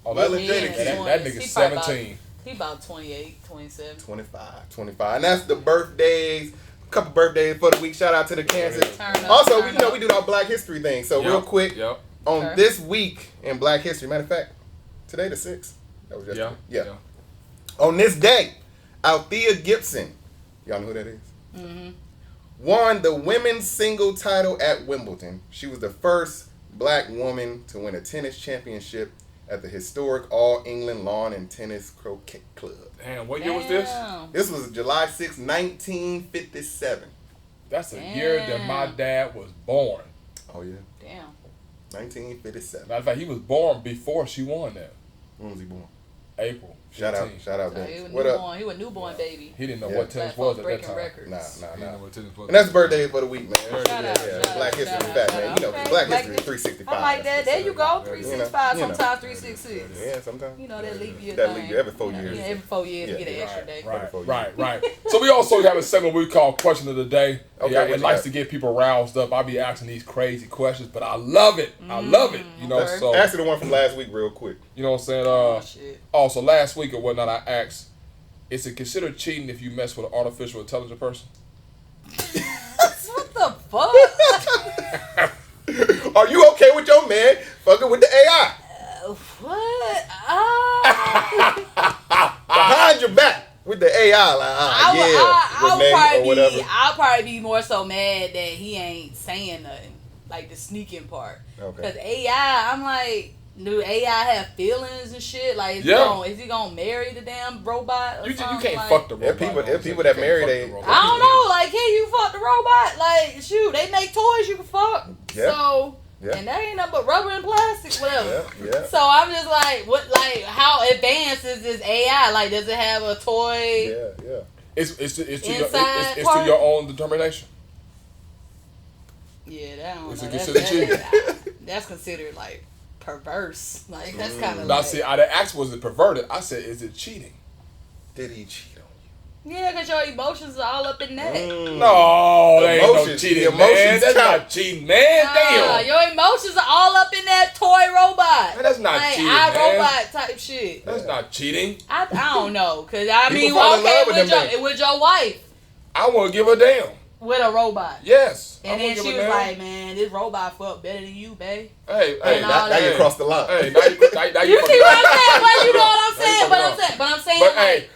Oh, Lil that, and Jaden that nigga's 17. He about 28, 27. 25. And that's the birthdays. A couple birthdays for the week. Shout out to the cancers. Also, we do our Black History thing. So real quick, on this week in Black History, matter of fact, today the 6th. That was yesterday. Yeah. On this day, Althea Gibson, y'all know who that is? Mm-hmm. Won the women's single title at Wimbledon. She was the first black woman to win a tennis championship at the historic All England Lawn and Tennis Croquet Club. Damn, what year was this? This was July 6, 1957. That's a year that my dad was born. Oh, yeah. Damn. 1957. Matter of fact, he was born before she won that. When was he born? April. Shout out, So Ben. What up? He was a newborn baby. He didn't know what tennis was at that time. Records. Nah. And that's birthday for the week, man. Shout out. Black History Fat, man. You know, Black History is 365. I like that. There you go. 365, You know. sometimes 366. Yeah, sometimes. You know, that leave you a That thing. leave you every 4 years. Yeah, every 4 years you get an extra day. Right. So we also have a segment we call Question of the Day. Okay, It likes to get people roused up. I be asking these crazy questions, but I love it. I love it. You know, so Answer the one from last week real quick. you know what I'm saying? Also last week week or whatnot, I asked, is it considered cheating if you mess with an artificial intelligent person? What the fuck? Are you okay with your man fucking with the AI? What? Behind your back with the AI, like, I'll probably be more so mad that he ain't saying nothing, like the sneaking part. Okay. Because AI, I'm like, do AI have feelings and shit? Like, is he gonna marry the damn robot? Or You can't like, fuck the robot. There are people that marry they. I don't know. Like, can you fuck the robot? Like, shoot, they make toys you can fuck. Yeah. So. Yeah. And that ain't nothing but rubber and plastic, whatever. Yeah. So I'm just like, what? Like, how advanced is this AI? Like, does it have a toy? Yeah. It's to your own determination. Yeah, that don't know. That's considered like perverse. Like that's kind of. Now, see, the ask was it perverted? I said, is it cheating? Did he cheat on you? Yeah, because your emotions are all up in that. No, that ain't no cheating, man. That's not cheating, man. Damn. Your emotions are all up in that toy robot. Man, that's not like, cheating, man. iRobot type shit. That's not cheating. I don't know, because I mean, fall in love with your wife. I want to give a damn. With a robot. Yes. And then she was like, man, this robot fuck better than you, babe. Hey, now you crossed the line. Hey, now you see what I'm saying? Well, you know what I'm saying? But I'm saying,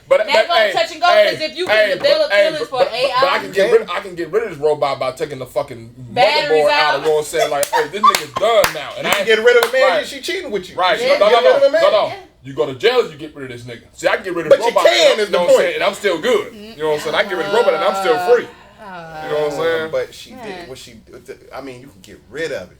that's gonna touch and go, because if you can develop feelings for AI. But I can get rid of this robot by taking the fucking batteries motherboard out and going saying like, hey, this nigga's done now. And I can get rid of a man, she cheating with you. Right. Yeah. No. You go to jail if you get rid of this nigga. See, I can get rid of the robot. But you can, is the point. And I'm still good. You know what I'm saying? I can get rid of the robot and I'm still free. You know what I'm saying? But she did what she did. I mean, you can get rid of it,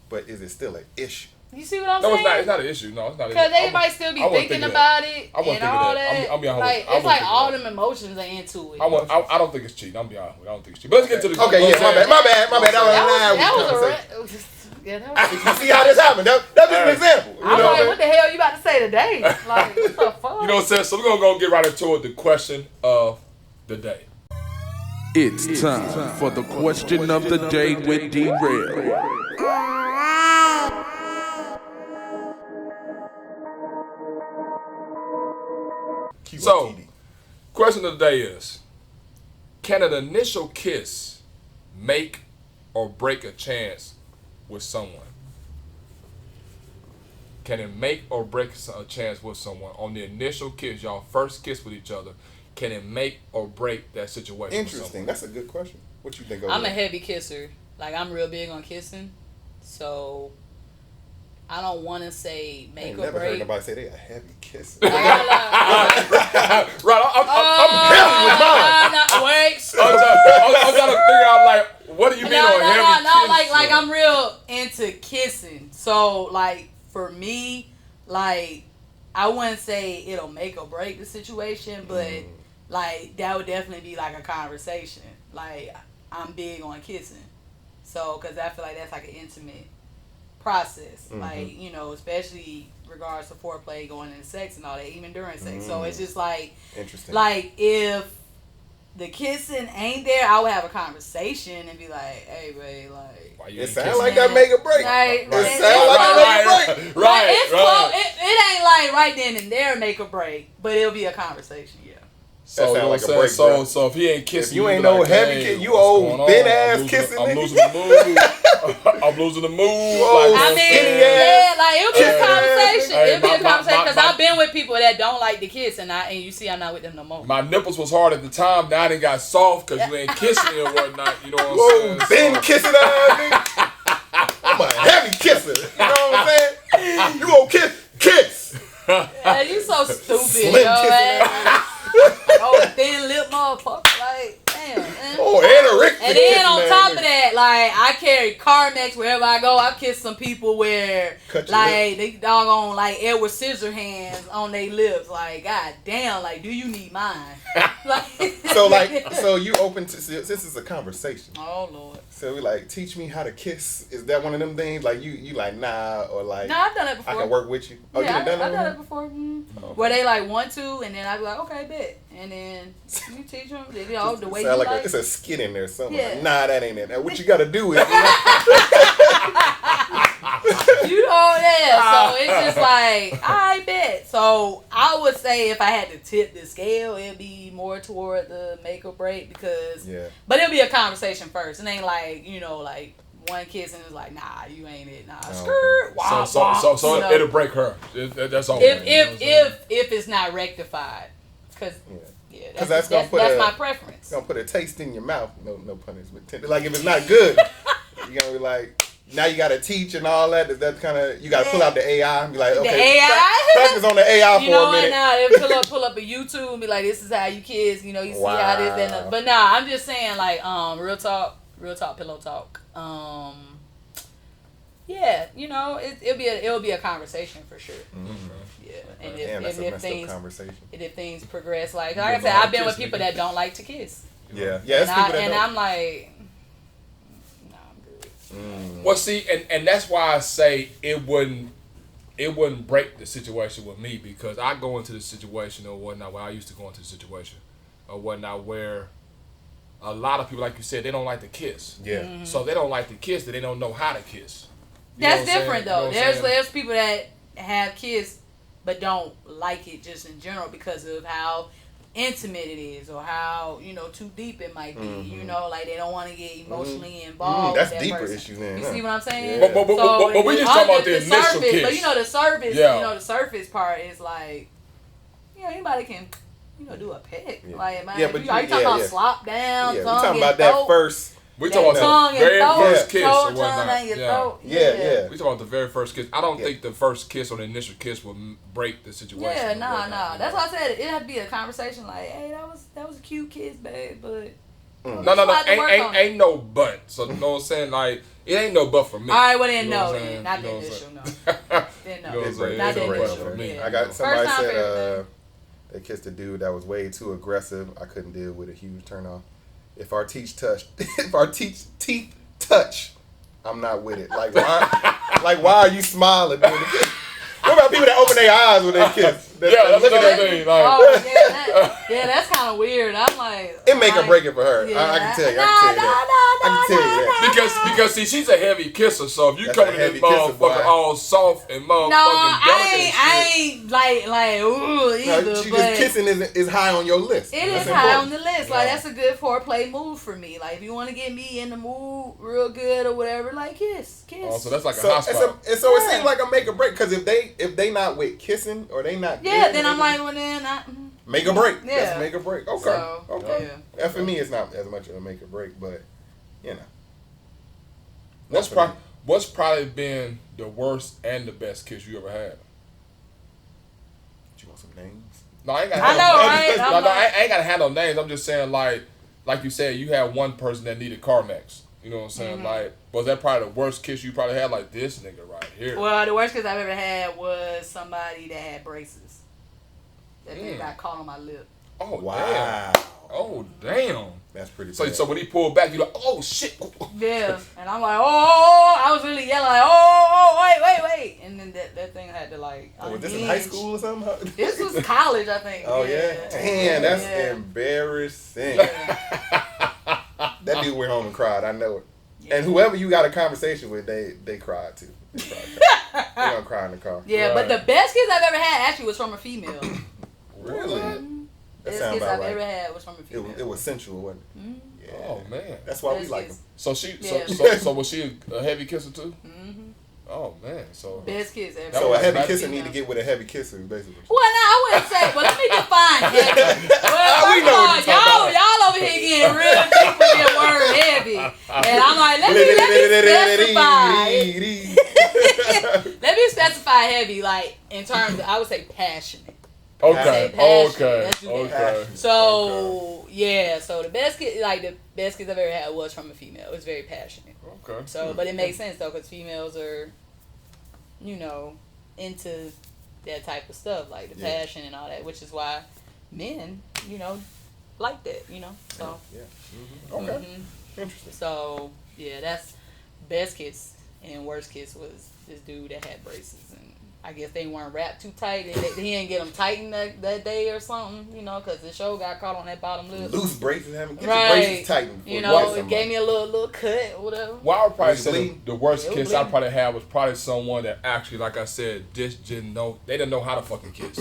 but is it still an issue? You see what I'm saying? No, it's not an issue. No, it's not an issue. Because everybody still be thinking about it and all that. Like, it's like all them emotions are into it. I don't think it's cheating. I'm be honest with you. I don't think it's cheating. But let's get to the... Okay, yeah, my bad. That was you see how this happened? That's just an example. I'm like, what the hell you about to say today? Like, what the fuck? You know what I'm saying? So we're going to go get right into it. The question of the day. It's time for the question of the day with D-Rail. So, question of the day is, can an initial kiss make or break a chance with someone? Can it make or break a chance with someone? On the initial kiss, y'all first kiss with each other, can it make or break that situation? Interesting. That's a good question. What you think? I'm a heavy kisser. Like, I'm real big on kissing. So, I don't want to say make or break. I never heard nobody say they a heavy kisser. Right. I'm heavy with mine. I'm trying to figure out, like, what do you mean on heavy kiss? No, like, I'm real into kissing. So, like, for me, like, I wouldn't say it'll make or break the situation, but... Like, that would definitely be, like, a conversation. Like, I'm big on kissing. So, because I feel like that's, like, an intimate process. Mm-hmm. Like, you know, especially regards to foreplay, going into sex and all that, even during sex. So, it's just, like... Interesting. Like, if the kissing ain't there, I would have a conversation and be like, hey, babe, like... It sounds like that make or break. Like, it sounds like that make or break. Right. It's close. It ain't, like, right then and there make or break, but it'll be a conversation, yeah. So, you know what I'm saying? So if he ain't kissing you, ain't no heavy kiss. You old thin ass kissing. I'm losing the mood. I'm losing the mood. I mean, yeah, like it'll be a conversation. It'll be a conversation because I've been with people that don't like to kiss, and you see, I'm not with them no more. My nipples was hard at the time. Now they got soft because you ain't kissing me or whatnot. You know what I'm saying? Thin kissing ass nigga. I'm a heavy kisser. You know what I'm saying? You gonna kiss? Yeah, you so stupid, yo. Oh, thin lip motherfucker, like, damn, man. Oh, anorexic. And then on top of that, like, I carry Carmex wherever I go. I've kissed some people where, like, they doggone, like, Edward Scissorhands on their lips. Like, god damn, like, do you need mine? So you open to, this is a conversation. Oh, Lord. So we like, teach me how to kiss. Is that one of them things? Like, you like, nah, or like. Nah, I've done it before. I can work with you. Oh, yeah, you done I've done it before. Mm-hmm. Okay. Where they like want to, and then I be like, okay, bet. And then you teach them, you know, the way you like. It's a skit in there somewhere. Yeah. Like, nah, that ain't it. What you got to do is. You know So it's just like, I bet. So I would say if I had to tip the scale, it'd be more toward the make or break because. Yeah. But it'll be a conversation first. It ain't like like one kiss and it's like, nah, you ain't it. Nah, skirt. Wow. So it'll break her. That's all. If it's not rectified, because. Yeah, that's my preference. It's gonna put a taste in your mouth. No pun intended. Like if it's not good, you're gonna be like, now you gotta teach and all that. That's kind of you gotta pull out the AI and be like, okay, the AI. Practice on the AI for a minute. You know what? Now pull up a YouTube and be like, this is how you kids. You see how this and but nah, I'm just saying like real talk, pillow talk. Yeah, it'll be a conversation for sure. Mm-hmm. Yeah, and if things progress, like I said, I've been with people that don't like to kiss. Yeah, I'm like, nah, I'm good. Well, see, and that's why I say it wouldn't break the situation with me because I go into the situation or whatnot where I used to go into the situation or whatnot where a lot of people, like you said, they don't like to kiss. Yeah. Mm-hmm. So they don't like to kiss, that they don't know how to kiss. That's different though. There's people that have kids but don't like it just in general because of how intimate it is or how too deep it might be. Mm-hmm. Like they don't want to get emotionally involved. That's with that deeper person. issue then. You see what I'm saying? Yeah. But we just talking about the initial surface, kiss. But the surface, the surface part is like, anybody can. Do a peck. Yeah. Like, man, are you talking about slop down? Yeah, we're talking about that first. We talking about the very first kiss or whatnot. Yeah. We talking about the very first kiss. I don't think the first kiss or the initial kiss will break the situation. Yeah, nah. That's why I said it had to be a conversation like, hey, that was a cute kiss, babe, but. No. Ain't no but. So you know what I'm saying? Like it ain't no but for me. All right, well then no, not the initial, no. Then no, not the initial for me. I got somebody said they kissed a dude that was way too aggressive. I couldn't deal with a huge turn off. If our teeth touch, I'm not with it. Like why are you smiling during the kiss? What about people that open their eyes when they kiss? That's another thing. That's kind of weird. I'm like, it make or break it for her. I can tell you. I can tell you that. Because see, she's a heavy kisser. So if you come in this motherfucker all soft and motherfucking delicate, I ain't like ooh either. No, just kissing is high on your list. It is high on the list. Like that's a good foreplay move for me. Like if you want to get me in the mood real good or whatever, like kiss. Oh, so that's like a hot spot. And so it seems like a make or break because if they not with kissing or they not. Yeah, then I'm like, well then I. Make or break. Yeah. That's make or break. Okay. So, okay. Yeah. And for me, it's not as much of a make or break, but What's probably been the worst and the best kiss you ever had? You want some names? No, I ain't got. I ain't got to have no names. I'm just saying, like you said, you had one person that needed Carmex. You know what I'm saying? Mm-hmm. Like, was that probably the worst kiss you probably had? Like this nigga right here. Well, the worst kiss I've ever had was somebody that had braces. That thing got caught on my lip. Oh wow! Damn. Oh damn! That's pretty. So when he pulled back, you like, oh shit! Yeah, and I'm like, oh! I was really yelling like, oh, wait, and then that thing had to like. Was this in high school or something? This was college, I think. Oh yeah, damn, that's embarrassing. That dude went home and cried. I know it. Yeah. And whoever you got a conversation with, they cried too. They're gonna cry in the car. Yeah, right. But the best kiss I've ever had actually was from a female. Really? The best kiss I've ever had was from a female. It was sensual, wasn't it? Mm-hmm. Yeah. Oh man, that's why we like them. So so was she a heavy kisser too? Mm-hmm. Oh man, so best kiss ever. So a heavy kisser need to get with a heavy kisser, basically. Well, no, I wouldn't say. But let me define heavy. Well, first of all, y'all over here getting real deep with your word heavy, and I'm like, let me specify. Let me specify heavy, like in terms of, I would say passionate. Okay. So yeah, so the best kiss I've ever had was from a female. It was very passionate. Okay. So, but it makes sense though, because females are, into that type of stuff, like the passion and all that, which is why men, like that, So. Yeah. Mm-hmm. Okay. Mm-hmm. Interesting. So yeah, that's best kiss, and worst kiss was this dude that had braces, and I guess they weren't wrapped too tight. He didn't get them tightened that day or something, you know, because the show got caught on that bottom lip. Loose braces, get your braces tightened. You know, it gave me a little cut or whatever. Well, I would probably say the worst kiss I probably had was probably someone that actually, like I said, just didn't know. They didn't know how to fucking kiss.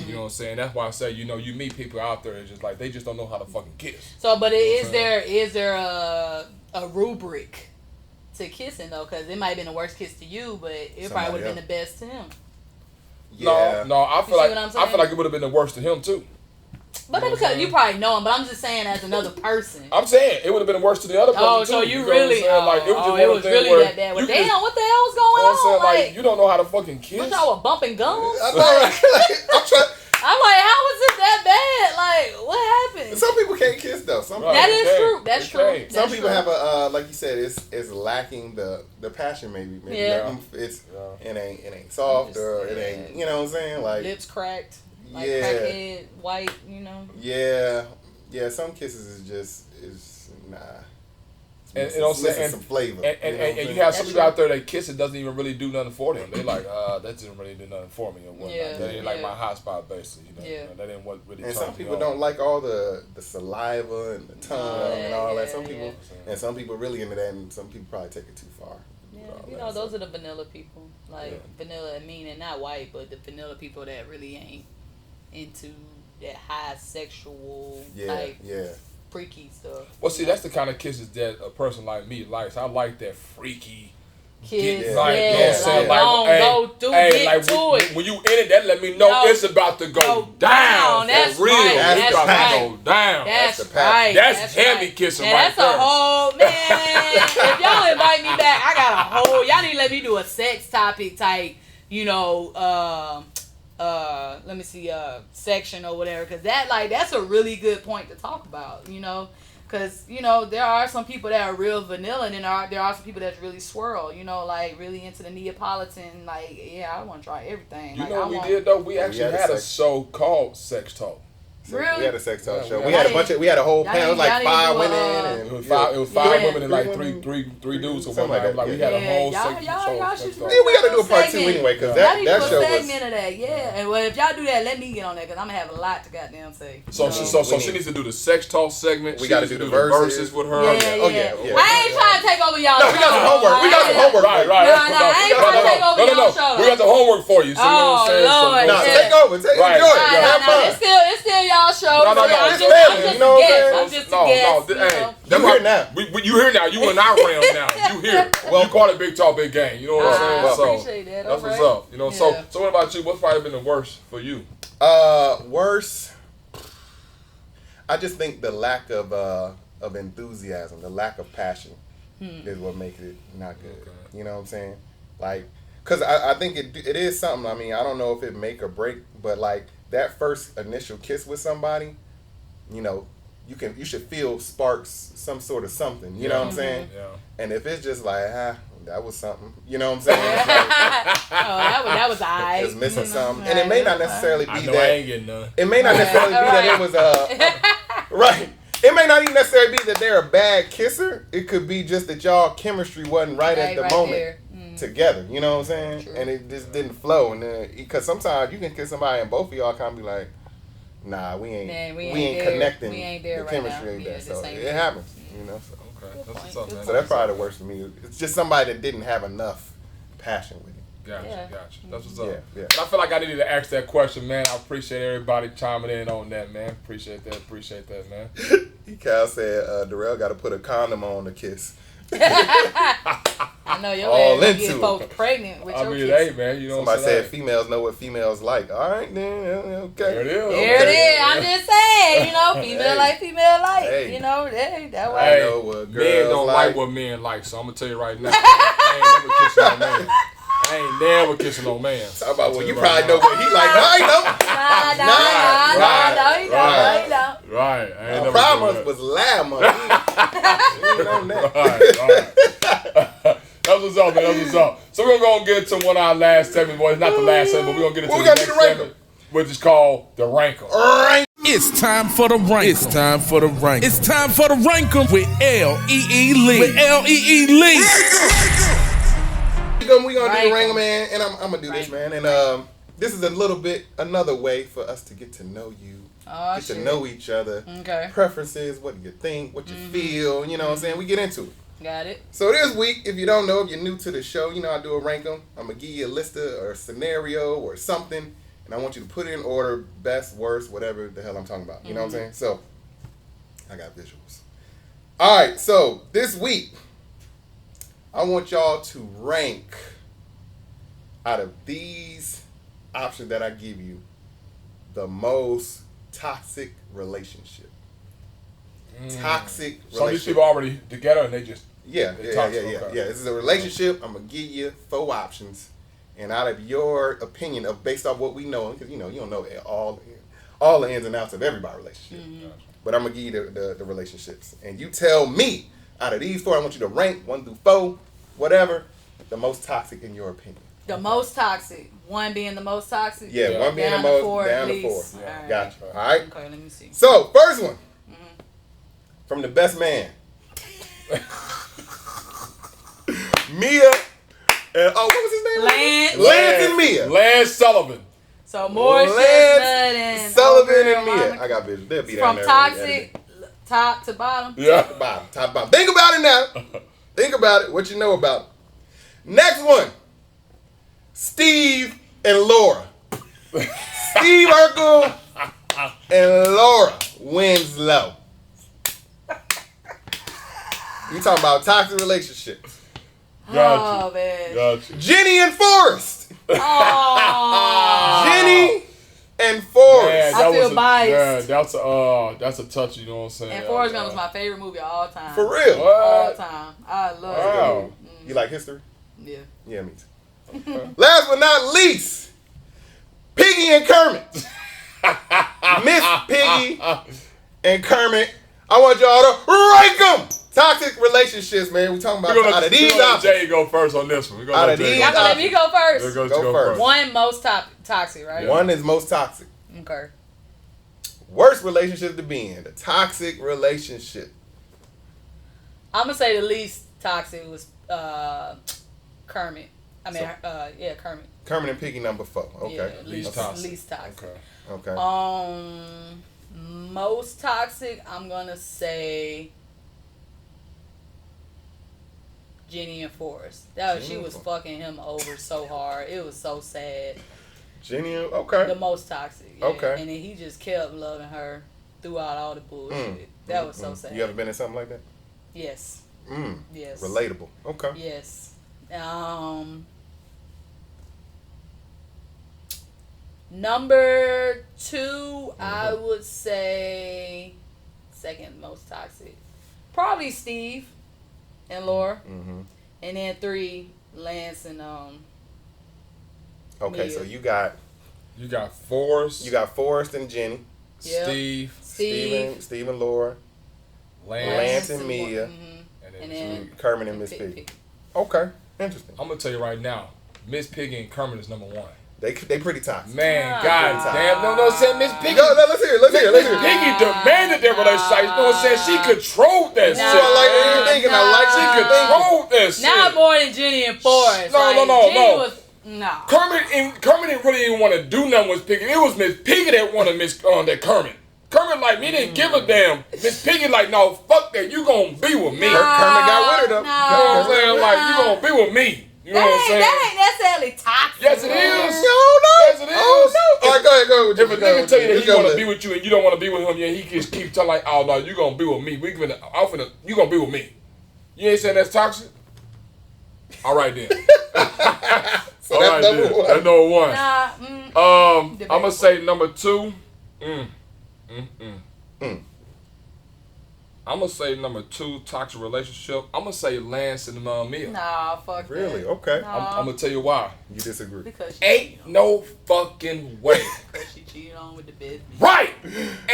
You know what I'm saying? That's why I say, you know, you meet people out there, it's just like, they just don't know how to fucking kiss. So, but is there a rubric to kissing though? Because it might have been the worst kiss to you, but it probably would have been the best to him. Yeah. No, I feel like it would have been the worst to him too. But that's because you probably know him. But I'm just saying, as another person, I'm saying it would have been worse to the other person too. Oh, so you really? Like, it was really that bad. Well, damn, what the hell was going on? Like, you don't know how to fucking kiss. What y'all were bumping gums? I'm like, how was it that bad? Like, what happened? Some people can't kiss though. That is true. That's true. Some people have a like you said, it's lacking the passion. Maybe it ain't soft or it ain't. You know what I'm saying? Like lips cracked. Like crackhead, white. You know. Yeah. Some kisses is nah. And you know what I'm saying? Some flavor. And you have some people out there that kiss it doesn't even really do nothing for them. They like, that didn't really do nothing for me or whatnot. That ain't like my hot spot basically. You know? That ain't what really. And some people don't like all the saliva and the tongue and all that. Some people really into that, and some people probably take it too far. Yeah, you know, those are the vanilla people. Like vanilla, meaning not white, but the vanilla people that really ain't into that high sexual type. Freaky stuff. Well, see, that's the kind of kisses that a person like me likes. I like that freaky kiss. When you in it, that let me know it's about to go down. That's for real. Right. It's about to go down. That's right. That's heavy kissing right there. That's a whole, man. If y'all invite me back, I got a whole, y'all need to let me do a sex topic type, you know, let me see, section or whatever, because that's a really good point to talk about, you know, because, you know, there are some people that are real vanilla, and then there are some people that's really swirl, you know, like really into the Neapolitan, like, I want to try everything. You know what we did though? We actually had a show called Sex Talk. Really? We had a sex talk show. We had a whole panel, like 5 women. It was 5 women and like three dudes or something like that. Like we had a whole sex show. We got to do a part 2 anyway, because that show was. Segment of that, And well, if y'all do that, let me get on there, because I'm gonna have a lot to goddamn say. So she needs to do the sex talk segment. We got to do the verses with her. I ain't trying to take over y'all. No, we got some homework. Right. I ain't trying to take over y'all show. We got the homework for you. Oh Lord. No, take over. Enjoy it. Have fun. It's still y'all show. No, I'm just a guest. You here now. You here now. You in our realm now. You here. Well, you call it big talk, big game. You know what I'm saying? I appreciate that. That's what's up. You know. So what about you? What's probably been the worst for you? Worst. I just think the lack of enthusiasm, the lack of passion, is what makes it not good. Okay. You know what I'm saying? Like, cause I think it is something. I mean, I don't know if it make or break, but like that first initial kiss with somebody, you know, you should feel sparks, some sort of something. You know what I'm saying? Yeah. And if it's just like, that was something. You know what I'm saying? That was I. It's missing something, and it may not necessarily be that. I ain't getting none. It may not necessarily be that it was right. It may not even necessarily be that they're a bad kisser. It could be just that y'all chemistry wasn't right at the moment together. You know what I'm saying? True. And it just didn't flow. And then, because sometimes you can kiss somebody and both of y'all kind of be like, nah, we ain't connecting. We ain't there the right chemistry now. ain't there. So it happens. You know. So. Okay, that's what's up, man. So that's probably the worst for me. It's just somebody that didn't have enough passion with it. Gotcha. That's what's up. Yeah. I feel like I needed to ask that question, man. I appreciate everybody chiming in on that, man. Appreciate that, man. Kyle said, Darrell got to put a condom on to kiss. I know your ass gonna get folks pregnant with your kiss. Hey, man, you know somebody said females know what females like. All right, then, okay. There it is. There it is. I'm just saying, you know, female like. Hey. You know, that way. I know what girls men don't like what men like, so I'm gonna tell you right now. I ain't never kissing no man. Talk about you probably know what he like. No, he don't. He don't. Right. The problem was last month. He on that. Right. That's what's up, man. That's what's up. So we're going to get into one of our last segments. Well, it's not the last segment, but we're going to get into the next segment, which is called The Ranker. It's time for the rank. It's time for the rank. It's time for the rank with L.E.E. Lee. rank them. We gonna do the rank them, man. And I'm gonna do this, man. And this is a little bit another way for us to get to know you, get to know each other. Okay. Preferences, what you think, what you feel. You know what I'm saying? We get into it. Got it. So this week, if you don't know, if you're new to the show, you know I do a rank them. I'm gonna give you a list or a scenario or something, and I want you to put it in order, best, worst, whatever the hell I'm talking about. You know what I'm saying? So I got visuals. All right. So this week, I want y'all to rank out of these options that I give you the most toxic relationship. Toxic relationship. Some of these people already together and they just yeah. This is a relationship. I'm gonna give you 4 options, and out of your opinion, of based off what we know, because you don't know all the ins and outs of everybody's relationship, but I'm gonna give you the relationships, and you tell me out of these 4, I want you to rank 1 through 4, whatever, the most toxic in your opinion. The most toxic. 1 being the most toxic. Yeah, 1 being the most down to 4. Yeah. Right. Gotcha. All right. Okay, let me see. So first one. From the best man. Mia and what was his name? Lance and Mia. Lance Sullivan. So more Chestnut and Sullivan and Mia. I got visuals. They'll be down there. From toxic, top to bottom. Yeah. Top to bottom. Think about it now. Think about it. What you know about it. Next one. Steve and Laura. Steve Urkel and Laura Winslow. You talking about toxic relationships. Gotcha. Oh, man. Gotcha. Jenny and Forrest. Oh. Jenny and Forrest. Man, I feel biased. Yeah, that's a touch, you know what I'm saying? And Forrest Gump is my favorite movie of all time. For real? All time. I love it. You like history? Yeah. Yeah, me too. Last but not least, Piggy and Kermit. Miss Piggy and Kermit. I want y'all to rank them. Toxic relationships, man. We talking about out of these options. Jade go first on this one. Out of these, y'all gonna let me go first. Go first. 1 most toxic, right? Yeah. 1 is most toxic. Okay. Worst relationship to be in. The toxic relationship. I'm gonna say the least toxic was Kermit. I mean, Kermit. Kermit and Piggy number 4. Okay. Yeah, least toxic. Okay. Most toxic, I'm gonna say Jenny and Forrest. She was fucking him over so hard. It was so sad. Jenny, okay. The most toxic. Yeah. Okay. And then he just kept loving her throughout all the bullshit. That was so sad. You ever been in something like that? Yes. Yes. Relatable. Okay. Yes. Number 2, I would say second most toxic. Probably Steve and Laura. And then 3, Lance and Okay, Mia. so you got Forrest. You got Forrest and Jenny. Yep. Steve and Laura. Lance and Mia. And then Kermit and Miss Piggy. Okay. Interesting. I'm gonna tell you right now, Miss Piggy and Kermit is number 1. They pretty toxic. Man, God damn. No, saying Miss Piggy. No, let's hear it. Miss Piggy demanded their relationship. You know what I'm saying? She controlled that shit. I like what you're thinking. I like she controlled that shit. Not more than Jenny and Forrest. No. No. Kermit didn't really even want to do nothing with Piggy. It was Miss Piggy that wanted that Kermit. Kermit like me didn't give a damn. Miss Piggy like, no, fuck that. You gonna be with me. Kermit got with her though. No. You know what I'm saying? Like you gonna be with me. You know what I'm saying? That ain't necessarily toxic. Yes, it is. No. Yes, it is. Oh, no. All right, go ahead. If a nigga tell you that he want to be with you and you don't want to be with him, yeah, he just keep telling like, oh no, you gonna be with me. You gonna be with me. You ain't saying that's toxic? All right then. So all that's number 1. That's number 1. Nah. I'm gonna say number 2. I'm gonna say number 2, toxic relationship. I'm gonna say Lance and Mia. Nah, fuck that. Really? Okay. I'm gonna tell you why. You disagree. Because Ain't no fucking way. Because she cheated on with the business. Right.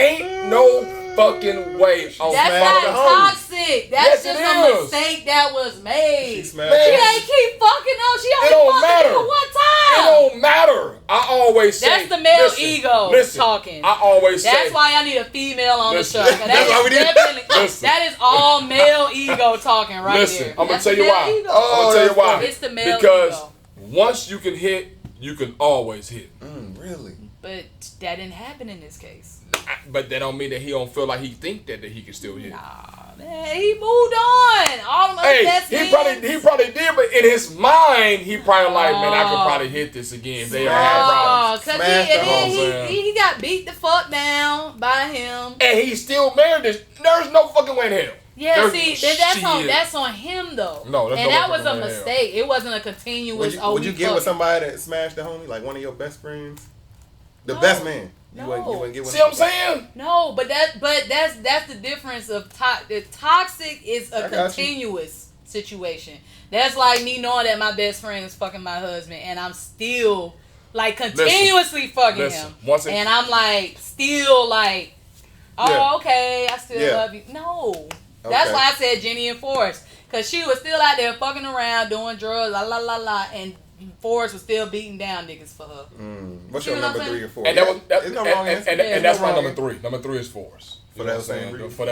Ain't no fucking way. That's not toxic. That's just a mistake that was made. She ain't keep fucking up. She only fucked him for 1 time. don't matter. I always say. That's the male ego talking. I always say. That's why I need a female on the show. That is all male ego talking right there. I'm going to tell you why. I'm going to tell you why. It's the male because ego. Once you can hit, you can always hit. Really? But that didn't happen in this case. But that don't mean that he don't feel like he think that he can still hit. Nah, man, he moved on. All them other best he probably did, but in his mind, he probably like, man, I could probably hit this again. They have problems. Cause he got beat the fuck down by him, and he still married this. There's no fucking way in hell. Yeah, that's on him though. No, that's and that was a mistake. It wasn't a continuous. Would you get with somebody that smashed the homie, like one of your best friends, the best man? You wouldn't get with. See what I'm saying? No, but that's the difference of toxic is a continuous situation. That's like me knowing that my best friend is fucking my husband, and I'm still like continuously fucking him, and I'm like still like, okay, I still love you. No. That's why I said Jenny and Forrest. Because she was still out there fucking around, doing drugs, and Forrest was still beating down niggas for her. What's your number 3 or 4? And that's my number 3. Number 3 is Forrest. For that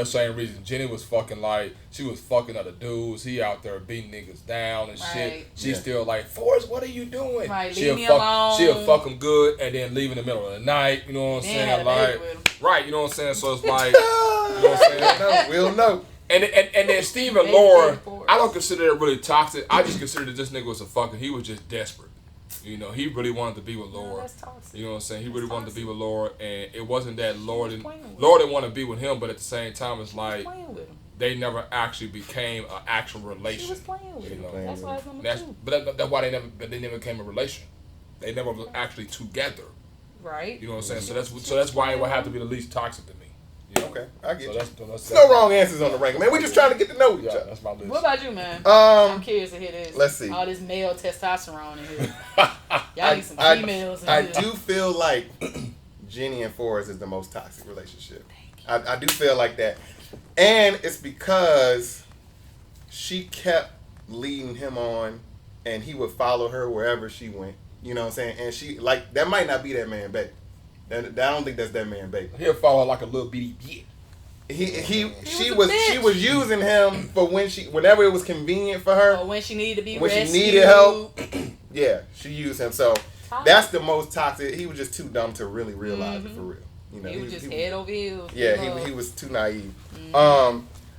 same reason. Jenny was fucking like, she was fucking other dudes. He out there beating niggas down and shit. She's still like, Forrest, what are you doing? Right, leave me alone. She'll fuck him good and then leave in the middle of the night. You know what I'm saying? Like, you know what I'm saying? So it's like, you know what I'm saying? We'll know. And then Steve and Laura, I don't consider it really toxic. I just consider that this nigga was he was just desperate. You know, he really wanted to be with Laura. You know what I'm saying? He really wanted to be with Laura, and it wasn't that Laura didn't want to be with him, but at the same time, it's like they never actually became an actual relation. She was playing with him. That's why it's number 2. But that's why they never became a relation. They never were actually together. Right. You know what I'm saying? So that's why it would have to be the least toxic to me. Yeah. Okay, I get you. There's no wrong answers on the ranking, man. We're just trying to get to know each other. That's my list. What about you, man? I'm curious to hear this. Let's see. All this male testosterone in here. Y'all need some females in here. I do feel like Jenny and Forrest is the most toxic relationship. I do feel like that. And it's because she kept leading him on, and he would follow her wherever she went. You know what I'm saying? And she, like, that might not be that man, baby. I don't think that's that man, baby. He'll follow like a little bitty bitch. She was using him for whenever it was convenient for her. Or when she needed to be rescued. When she needed help. Yeah, she used him. So that's the most toxic. He was just too dumb to really realize it for real. You know, he was just head over heels. Yeah, he was too naive.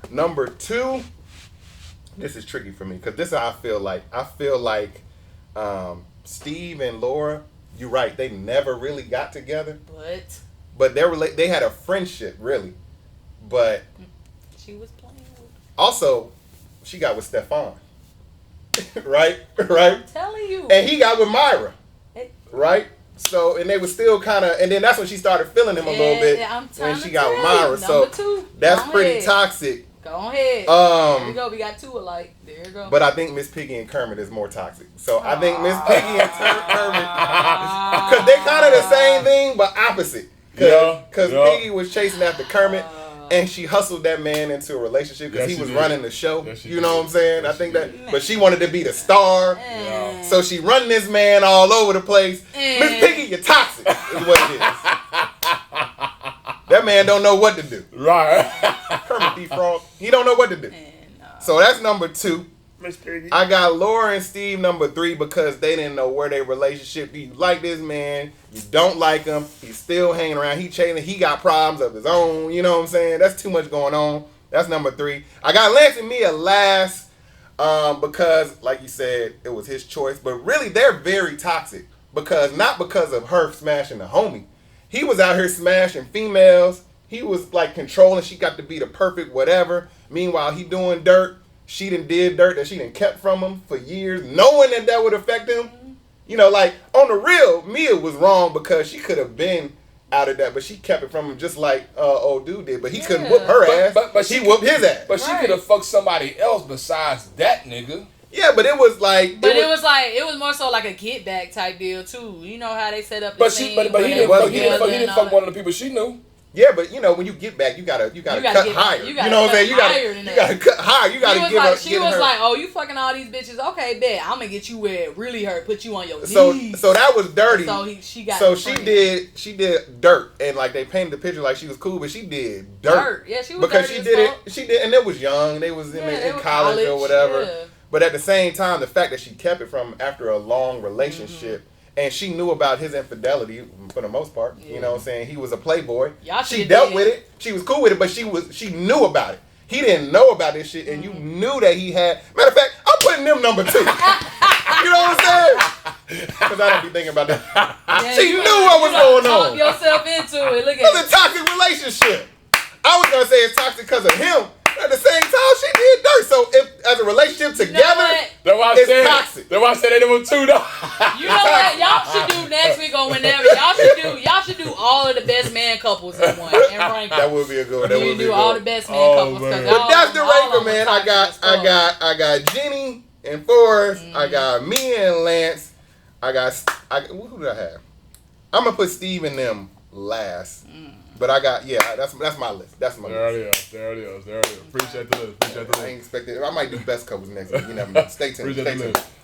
Number 2. This is tricky for me because this is how I feel like. I feel like Steve and Laura. You're right. They never really got together. But they had a friendship, really. But she was playing with. Also, she got with Stefan. right? I'm telling you. And he got with Myra. Right? So, and they were still kind of, and then that's when she started feeling him a little bit when she got with Myra. So that's pretty toxic. Go ahead. Here we go. We got 2 alike. There you go. But I think Miss Piggy and Kermit is more toxic. So I think Miss Piggy and Kermit, because they kind of the same thing but opposite. Because Piggy was chasing after Kermit, and she hustled that man into a relationship because he was running the show. You know what I'm saying? I think that. But she wanted to be the star, so she run this man all over the place. Miss Piggy, you're toxic. Is what it is. That man don't know what to do. Right. Kermit D. Frog. He don't know what to do. So that's number 2. Miss Piggy. I got Laura and Steve number 3 because they didn't know where their relationship. Do you like this man? You don't like him. He's still hanging around. He chasing. He got problems of his own. You know what I'm saying? That's too much going on. That's number 3. I got Lance and Mia last because, like you said, it was his choice. But really, they're very toxic not because of her smashing the homie. He was out here smashing females. He was like controlling. She got to be the perfect whatever. Meanwhile, he doing dirt. She done did dirt that she done kept from him for years, knowing that would affect him. You know, like on the real, Mia was wrong because she could have been out of that, but she kept it from him just like old dude did. But he couldn't whoop her ass. But she whooped his ass. But she could have fucked somebody else besides that nigga. Yeah, but it was like. But it was more so like a get back type deal too. You know how they set up. But he didn't fuck one of the people she knew. Yeah, but you know when you get back, you gotta cut higher. You know what I'm saying? You gotta cut higher. You gotta give her. She was like, "Oh, you fucking all these bitches. Okay, bet I'm gonna get you where it really hurt. Put you on your knees." So that was dirty. So she got. So she did dirt, and like they painted the picture like she was cool, but she did dirt. Yeah, she was because dirty she did it. She did, and it was young. They was in college or whatever. Yeah. But at the same time, the fact that she kept it from after a long relationship. And she knew about his infidelity for the most part. Yeah. You know what I'm saying? He was a playboy. She dealt with it. She was cool with it, but she knew about it. He didn't know about this shit, and you knew that he had. Matter of fact, I'm putting them number 2. You know what I'm saying? Because I don't be thinking about that. Yeah, she knew what was going on. Talk yourself into it. Look at it. It was a toxic relationship. I was gonna say it's toxic because of him. At the same time, she did dirt. So if as a relationship together, it's toxic. That's why I said they number 2 though. You know what? Y'all should do next week or whenever. Y'all should do all of the best man couples in one and rank them. That would be a good one. That would be do all the best man couples. But that's the ranker, man. I got Jenny and Forrest. I got me and Lance. Who did I have? I'm gonna put Steve and them last. But I got that's my list. That's my list. There it is. Appreciate the list. I ain't expecting. I might do best couples next week. You never know. Stay tuned.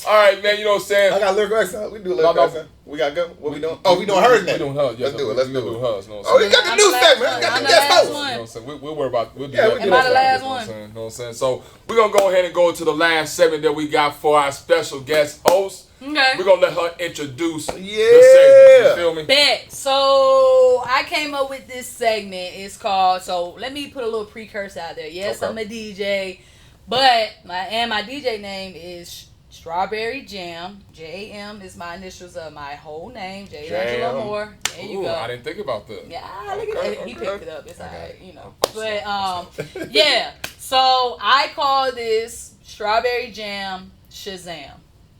All right, man. You know what I'm saying? I got lyrical exercise. We do lyrical exercise. We gotta go. What we doing? Oh, we doing hers next. We doing hers. Let's do it. Let's do hers. Oh, you got the new segment. You got the guest host. You know what I'm saying? We'll worry about. We'll do that. Am I the last one? You know what I'm saying? So we're gonna go ahead and go to the last segment that we got for our special guest host. Okay. We're gonna let her introduce the segment. You feel me? Bet. So I came up with this segment. It's called. So let me put a little precursor out there. Yes, I'm a DJ, but my DJ name is Strawberry Jam. Jam is my initials of my whole name. J. Angela Moore. There you go. I didn't think about that. Yeah, look at that. He picked it up. It's alright, you know. But yeah. So I call this Strawberry Jam Shazam.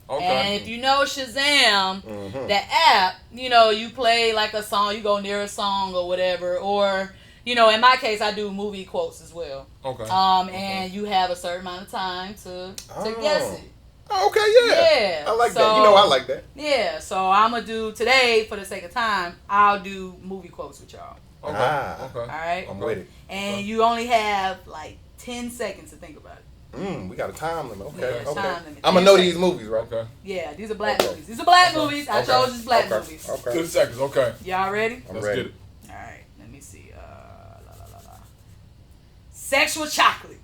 Okay. And if you know Shazam, the app, you know, you play like a song, you go near a song or whatever, or, you know, in my case, I do movie quotes as well. Okay. And you have a certain amount of time to guess it. Okay, yeah. I like that. You know, I like that. Yeah, so I'm going to do today, for the sake of time, I'll do movie quotes with y'all. Okay. All right? I'm with it. And you only have like 10 seconds to think about it. We got a time limit. Okay. Time limit. I'm gonna know these movies, right? Okay. Yeah, these are black movies. These are black movies. I chose these black movies. Okay. 10 seconds. Okay. Y'all ready? I'm ready. Get it. All right. Let me see. Sexual chocolate.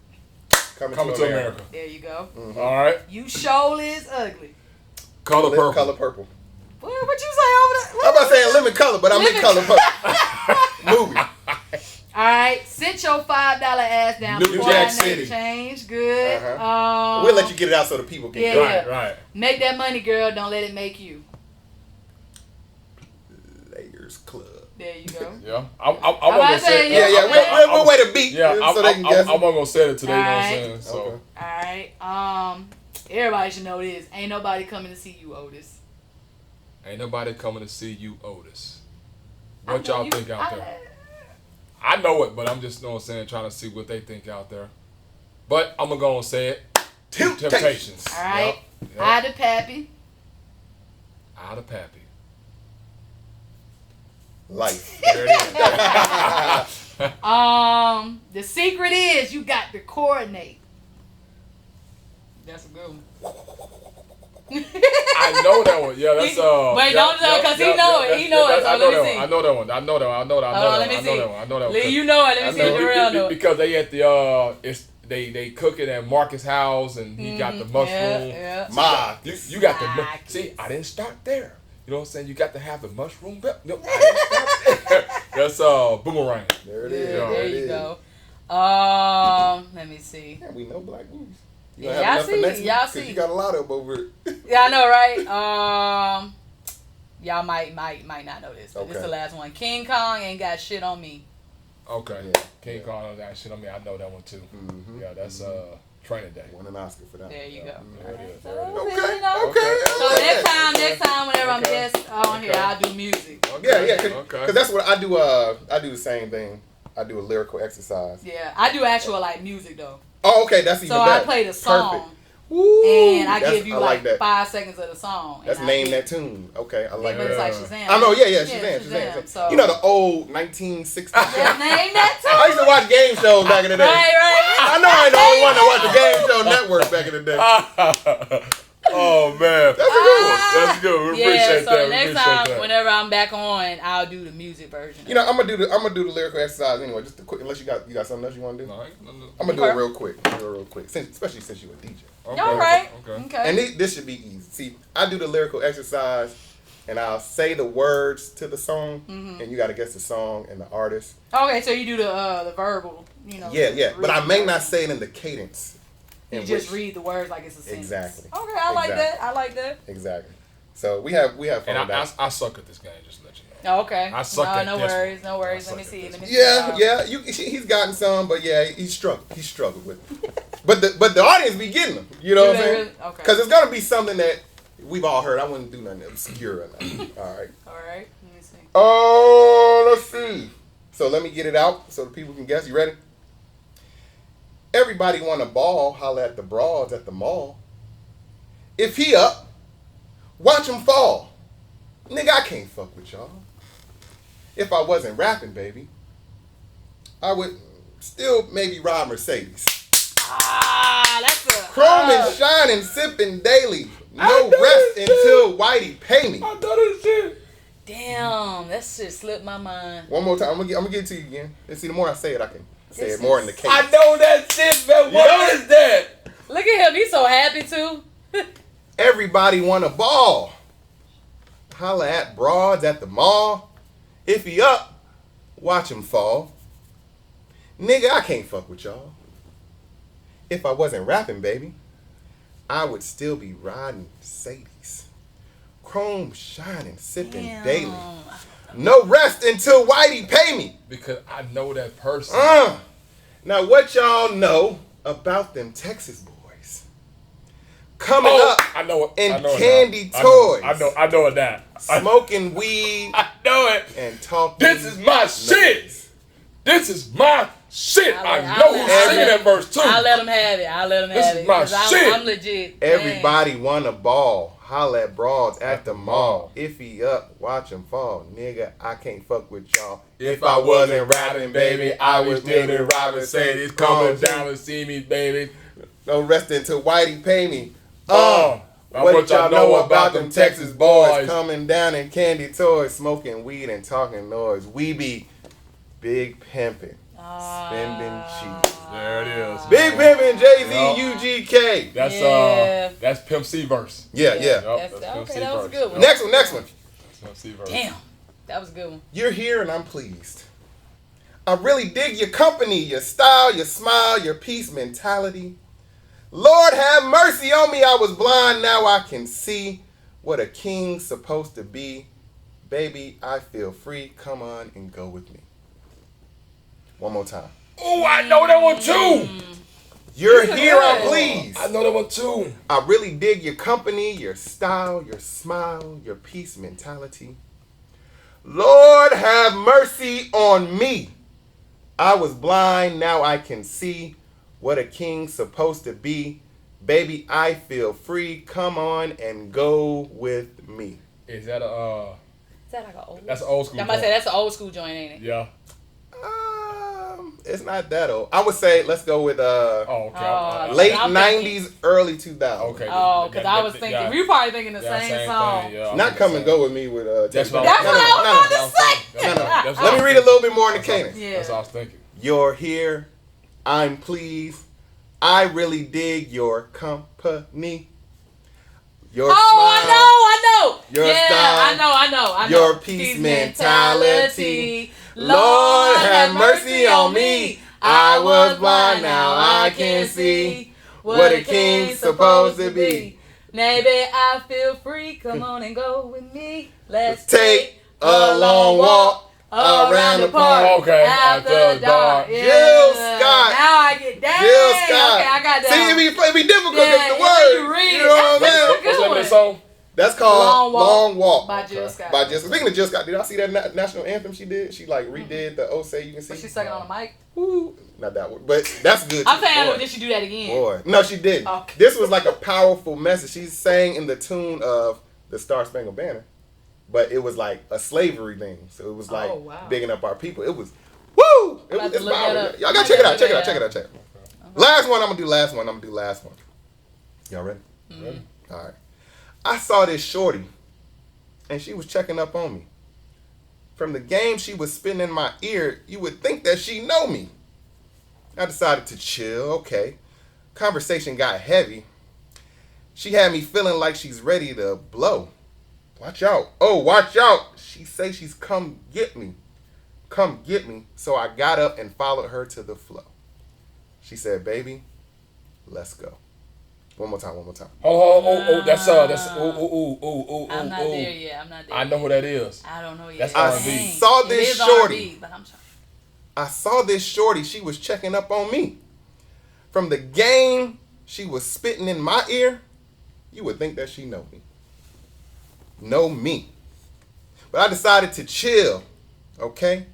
Coming to America. There you go. All right. You surely is ugly. Color purple. Color purple. What you say over there? I'm about saying lemon color, but I meant color purple. Movie. All right, sit your $5 ass down. New Jack City. Change, good. We'll let you get it out so the people can get it. Right. Make that money, girl. Don't let it make you. Layers Club. There you go. Yeah, I'm gonna say. We'll wait a beat. Yeah, so they can guess. I'm gonna say it today. All you know right. what I'm saying? So. All right. Everybody should know this. Ain't nobody coming to see you, Otis. Ain't nobody coming to see you, Otis. What y'all think out there? I know it, but I'm just, you know what I'm saying, trying to see what they think out there. But I'm going to go and say it. Temptations. All right. Yep. Eye to Pappy. Eye to Pappy. Life. There it is. The secret is you got to coordinate. That's a good one. I know that one. Yeah, that's wait, don't know because he know it. He know it. So let me see. I know that one. Let me see. You know it. Let me see if the real know it. Because they at the they cooking at Marcus' house and he got the mushroom. Yeah. Ma, you got the see. I didn't start there. You know what I'm saying? You got to have the mushroom. No, I didn't start there. That's Boomerang. There it is. There you go. Let me see. Yeah, we know black movies. Y'all see. You got a lot of them over it. Yeah, I know, right? Y'all might not know this, but okay. This is the last one. King Kong ain't got shit on me. Okay. Yeah. King Kong ain't got shit on me. I know that one too. Mm-hmm. Yeah, that's Training Day. Won an Oscar for that. There you go. There it is. Okay. So next time, whenever I'm guest on here, I'll do music. Okay. Yeah. Because that's what I do. I do the same thing. I do a lyrical exercise. Yeah, I do actual like music though. Oh, okay, that's even better. So I play the song. Perfect. And I give you like 5 seconds of the song. That's Name That Tune. Okay, I like that. It's like Shazam. I know, Shazam. So. You know the old 1960s show? Name That Tune. I used to watch game shows back in the day. Right. I know I ain't the only one that watched the game show network back in the day. Oh man, that's a good one. That's good. We appreciate that. So next time, whenever I'm back on, I'll do the music version. You know, I'm gonna do the lyrical exercise anyway. Just a quick, unless you got something else you want to do. No, I'm gonna do it real quick. Especially since you're a DJ. Okay. All right. Okay. And this should be easy. See, I do the lyrical exercise, and I'll say the words to the song, and you got to guess the song and the artist. Okay, so you do the verbal, you know. Yeah. But I may not say it in the cadence. You just read the words like it's a sentence. Exactly. Okay, I like that. Exactly. So we have fun. And I suck at this game. Just to let you know. Oh, okay. I suck at no this worries. one. No worries. Let me see. Yeah. He's gotten some, but yeah, he struggled with it. But the audience be getting them. You know what I'm saying? Okay. Because it's gonna be something that we've all heard. I wouldn't do nothing obscure or nothing. All right. Let me see. Oh, let's see. So let me get it out so the people can guess. You ready? Everybody want a ball, holla at the broads at the mall. If he up, watch him fall. Nigga, I can't fuck with y'all. If I wasn't rapping, baby, I would still maybe ride Mercedes. That's a... Chrome and shining, sipping daily. No rest until Whitey pay me. I know this shit. Damn, that shit slipped my mind. One more time. I'm gonna get it to you again. And see, the more I say it, I can say it more in the case. I know that shit, man. What is that? Look at him. He's so happy, too. Everybody want a ball. Holla at broads at the mall. If he up, watch him fall. Nigga, I can't fuck with y'all. If I wasn't rapping, baby, I would still be riding Mercedes. Chrome shining, sipping daily. No rest until Whitey pay me. Because I know that person. Now what y'all know about them Texas boys? Coming up I know it. in candy toys. I know that. Smoking weed. I know it. And talking. This is my shit. This is my shit. I know who's singing that verse too. I'll let him have it. This is my shit. I'm legit. Everybody want a ball. Holla at broads at the mall. If he up, watch him fall. Nigga, I can't fuck with y'all. If I wasn't rapping, baby, I would still be robbing Mercedes. Coming down to see me, baby. No rest until Whitey pay me. What y'all know about them Texas boys? Coming down in candy toys, smoking weed and talking noise. We be big pimpin', spending cheese. There it is. Big pimpin', Jay-Z, UGK. That's Pimp C verse. Yeah. Okay, that was a good one. Next one. Pimp C verse. Damn, that was a good one. You're here and I'm pleased. I really dig your company, your style, your smile, your peace mentality. Lord have mercy on me, I was blind, now I can see what a king's supposed to be. Baby, I feel free, come on and go with me. One more time. Oh, I know that one too. You're here, I'm pleased. I know that one too. I really dig your company, your style, your smile, your peace mentality. Lord have mercy on me. I was blind, now I can see what a king's supposed to be. Baby, I feel free. Come on and go with me. Is that a Is that like an old? That's an old school. I might say that's an old school joint, ain't it? Yeah. It's not that old. I would say let's go with late 90s, early 2000s. Okay. Oh, because I was thinking we were probably thinking the same song. Not Come and Go With Me with That's what I was about to say. No. Let me read a little bit more in the cadence. Yeah. That's what I was thinking. You're here, I'm pleased. I really dig your company. Your smile, I know. Your style, I know. Your peace mentality. Lord have mercy on me. I was blind, now I can see what a king's supposed to be. Maybe I feel free. Come on and go with me. Let's take a long walk around the park. Okay. After dark. Yeah. Jill Scott. Now I get that. Jill Scott. Okay, I got that. See, it be difficult because the word. You read you know what I'm saying? What's the name of this song? That's called Long Walk. By Jill Scott. By Jill Scott. Speaking of Jill Scott, did I see that national anthem she did? She like redid the Say You Can See. Was she sucking on the mic? Ooh, not that one, but that's good. I'm saying, did she do that again? Boy, no, she didn't. Okay. This was like a powerful message. She sang in the tune of the Star Spangled Banner, but it was like a slavery thing. So it was like bigging up our people. It was woo. It's powerful. Y'all gotta check it out. Check it out. Okay. Last one. I'm gonna do last one. Y'all ready? Mm-hmm. All right. I saw this shorty, and she was checking up on me. From the game she was spitting in my ear, you would think that she know me. I decided to chill, okay. Conversation got heavy. She had me feeling like she's ready to blow. Watch out. Oh, watch out. She say she's come get me. Come get me. So I got up and followed her to the flow. She said, baby, let's go. One more time. That's I'm not there yet. I know who that is. I don't know yet. That's R&B. R&B. Saw this shorty. R&B, but I'm trying. I saw this shorty. She was checking up on me. From the game she was spitting in my ear, you would think that she know me. Know me. But I decided to chill, okay?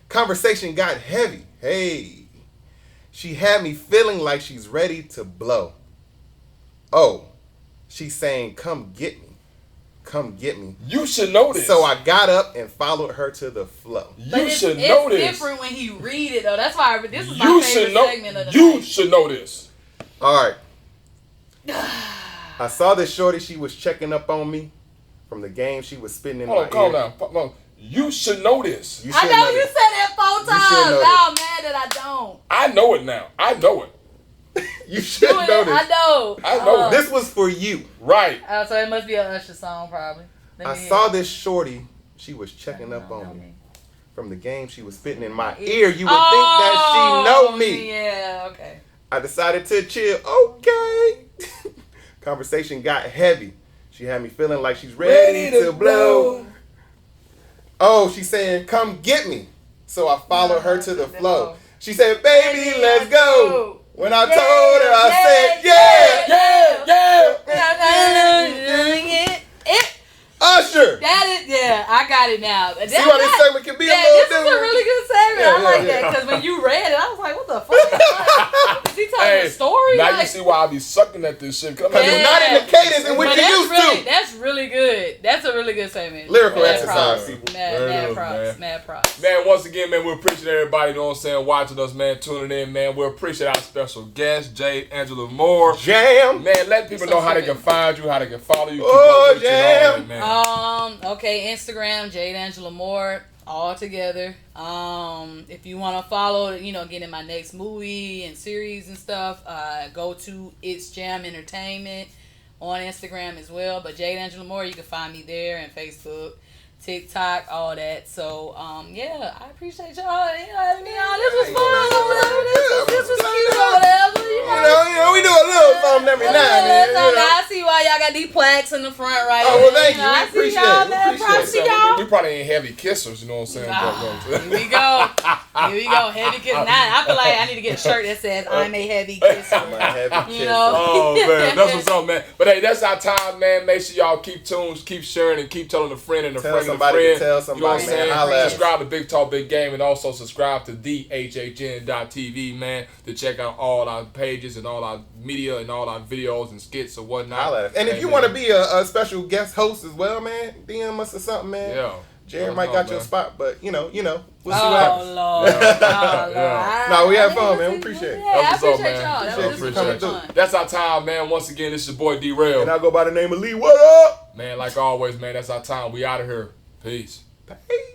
Conversation got heavy. Hey. She had me feeling like she's ready to blow. Oh, she's saying, come get me. Come get me. You should know this. So I got up and followed her to the flow. You should know this. It's different when he read it, though. That's why this is my favorite segment of the night. You should should know this. All right. I saw this shorty. She was checking up on me. From the game she was spitting in my ear. Calm down. You should know this. I know you said that 4 times. Now I'm mad that I don't. I know it now. I know it. You should know this. I know. This was for you. Right. So it must be an Usher song, probably. I saw this shorty. She was checking up on me. From the game she was spitting in my ear. You would think that she know me. Yeah, okay. I decided to chill. Okay. Conversation got heavy. She had me feeling like she's ready to blow. Oh, she's saying, come get me. So I followed her to the flow. She said, baby, let's go. When I told her, I said, yeah. Usher. That is, I got it now. See why this segment can be a little different. This is a really good segment. I like that because when you read it, I was like, what the fuck? Is he telling a story? Now you see why I be sucking at this shit. Because it's not in the cadence in which you used to. That's really good. That's a really good segment. Lyrical exercise. Mad props. Man, once again, man, we appreciate everybody, you know what I'm saying, watching us, man, tuning in, man. We appreciate our special guest, Jade Angela Moore. Jam. Man, let people know how they can find you, how they can follow you. Oh, Jam. Man. Okay, Instagram, Jade Angela Moore, all together. If you want to follow, get in my next movie and series and stuff, go to It's Jam Entertainment on Instagram as well. But Jade Angela Moore, you can find me there, and Facebook, TikTok, all that. So, I appreciate y'all having me on. This was fun. This was cute or whatever. We do a little something every now and then. I see why y'all got these plaques in the front right now. Oh, well, thank you. I appreciate y'all, man. Props to y'all. We probably ain't heavy kissers, you know what I'm saying? Here we go. Heavy kisser. Now, I feel like I need to get a shirt that says, I'm a heavy kisser. I'm a heavy kisser. Oh, man. That's what's up, man. But, hey, that's our time, man. Make sure y'all keep tuned, keep sharing, and keep telling a friend and a friend and a friend. Tell somebody, you know what I'm saying? Man, subscribe to Big Talk Big Game, and also subscribe to thehhn.tv, man, to check out all our pages and all our media and all our videos and skits or whatnot. And if you want to be a special guest host as well, man, DM us or something, man. Yeah. Jared might got your spot, but you know, we'll see what happens. Lord. No, we have fun, man. We appreciate it. I appreciate y'all. Appreciate fun. That's our time, man. Once again, this is your boy D-Rail. And I go by the name of Lee. What up? Man, like always, man, that's our time. We out of here. Peace. Peace.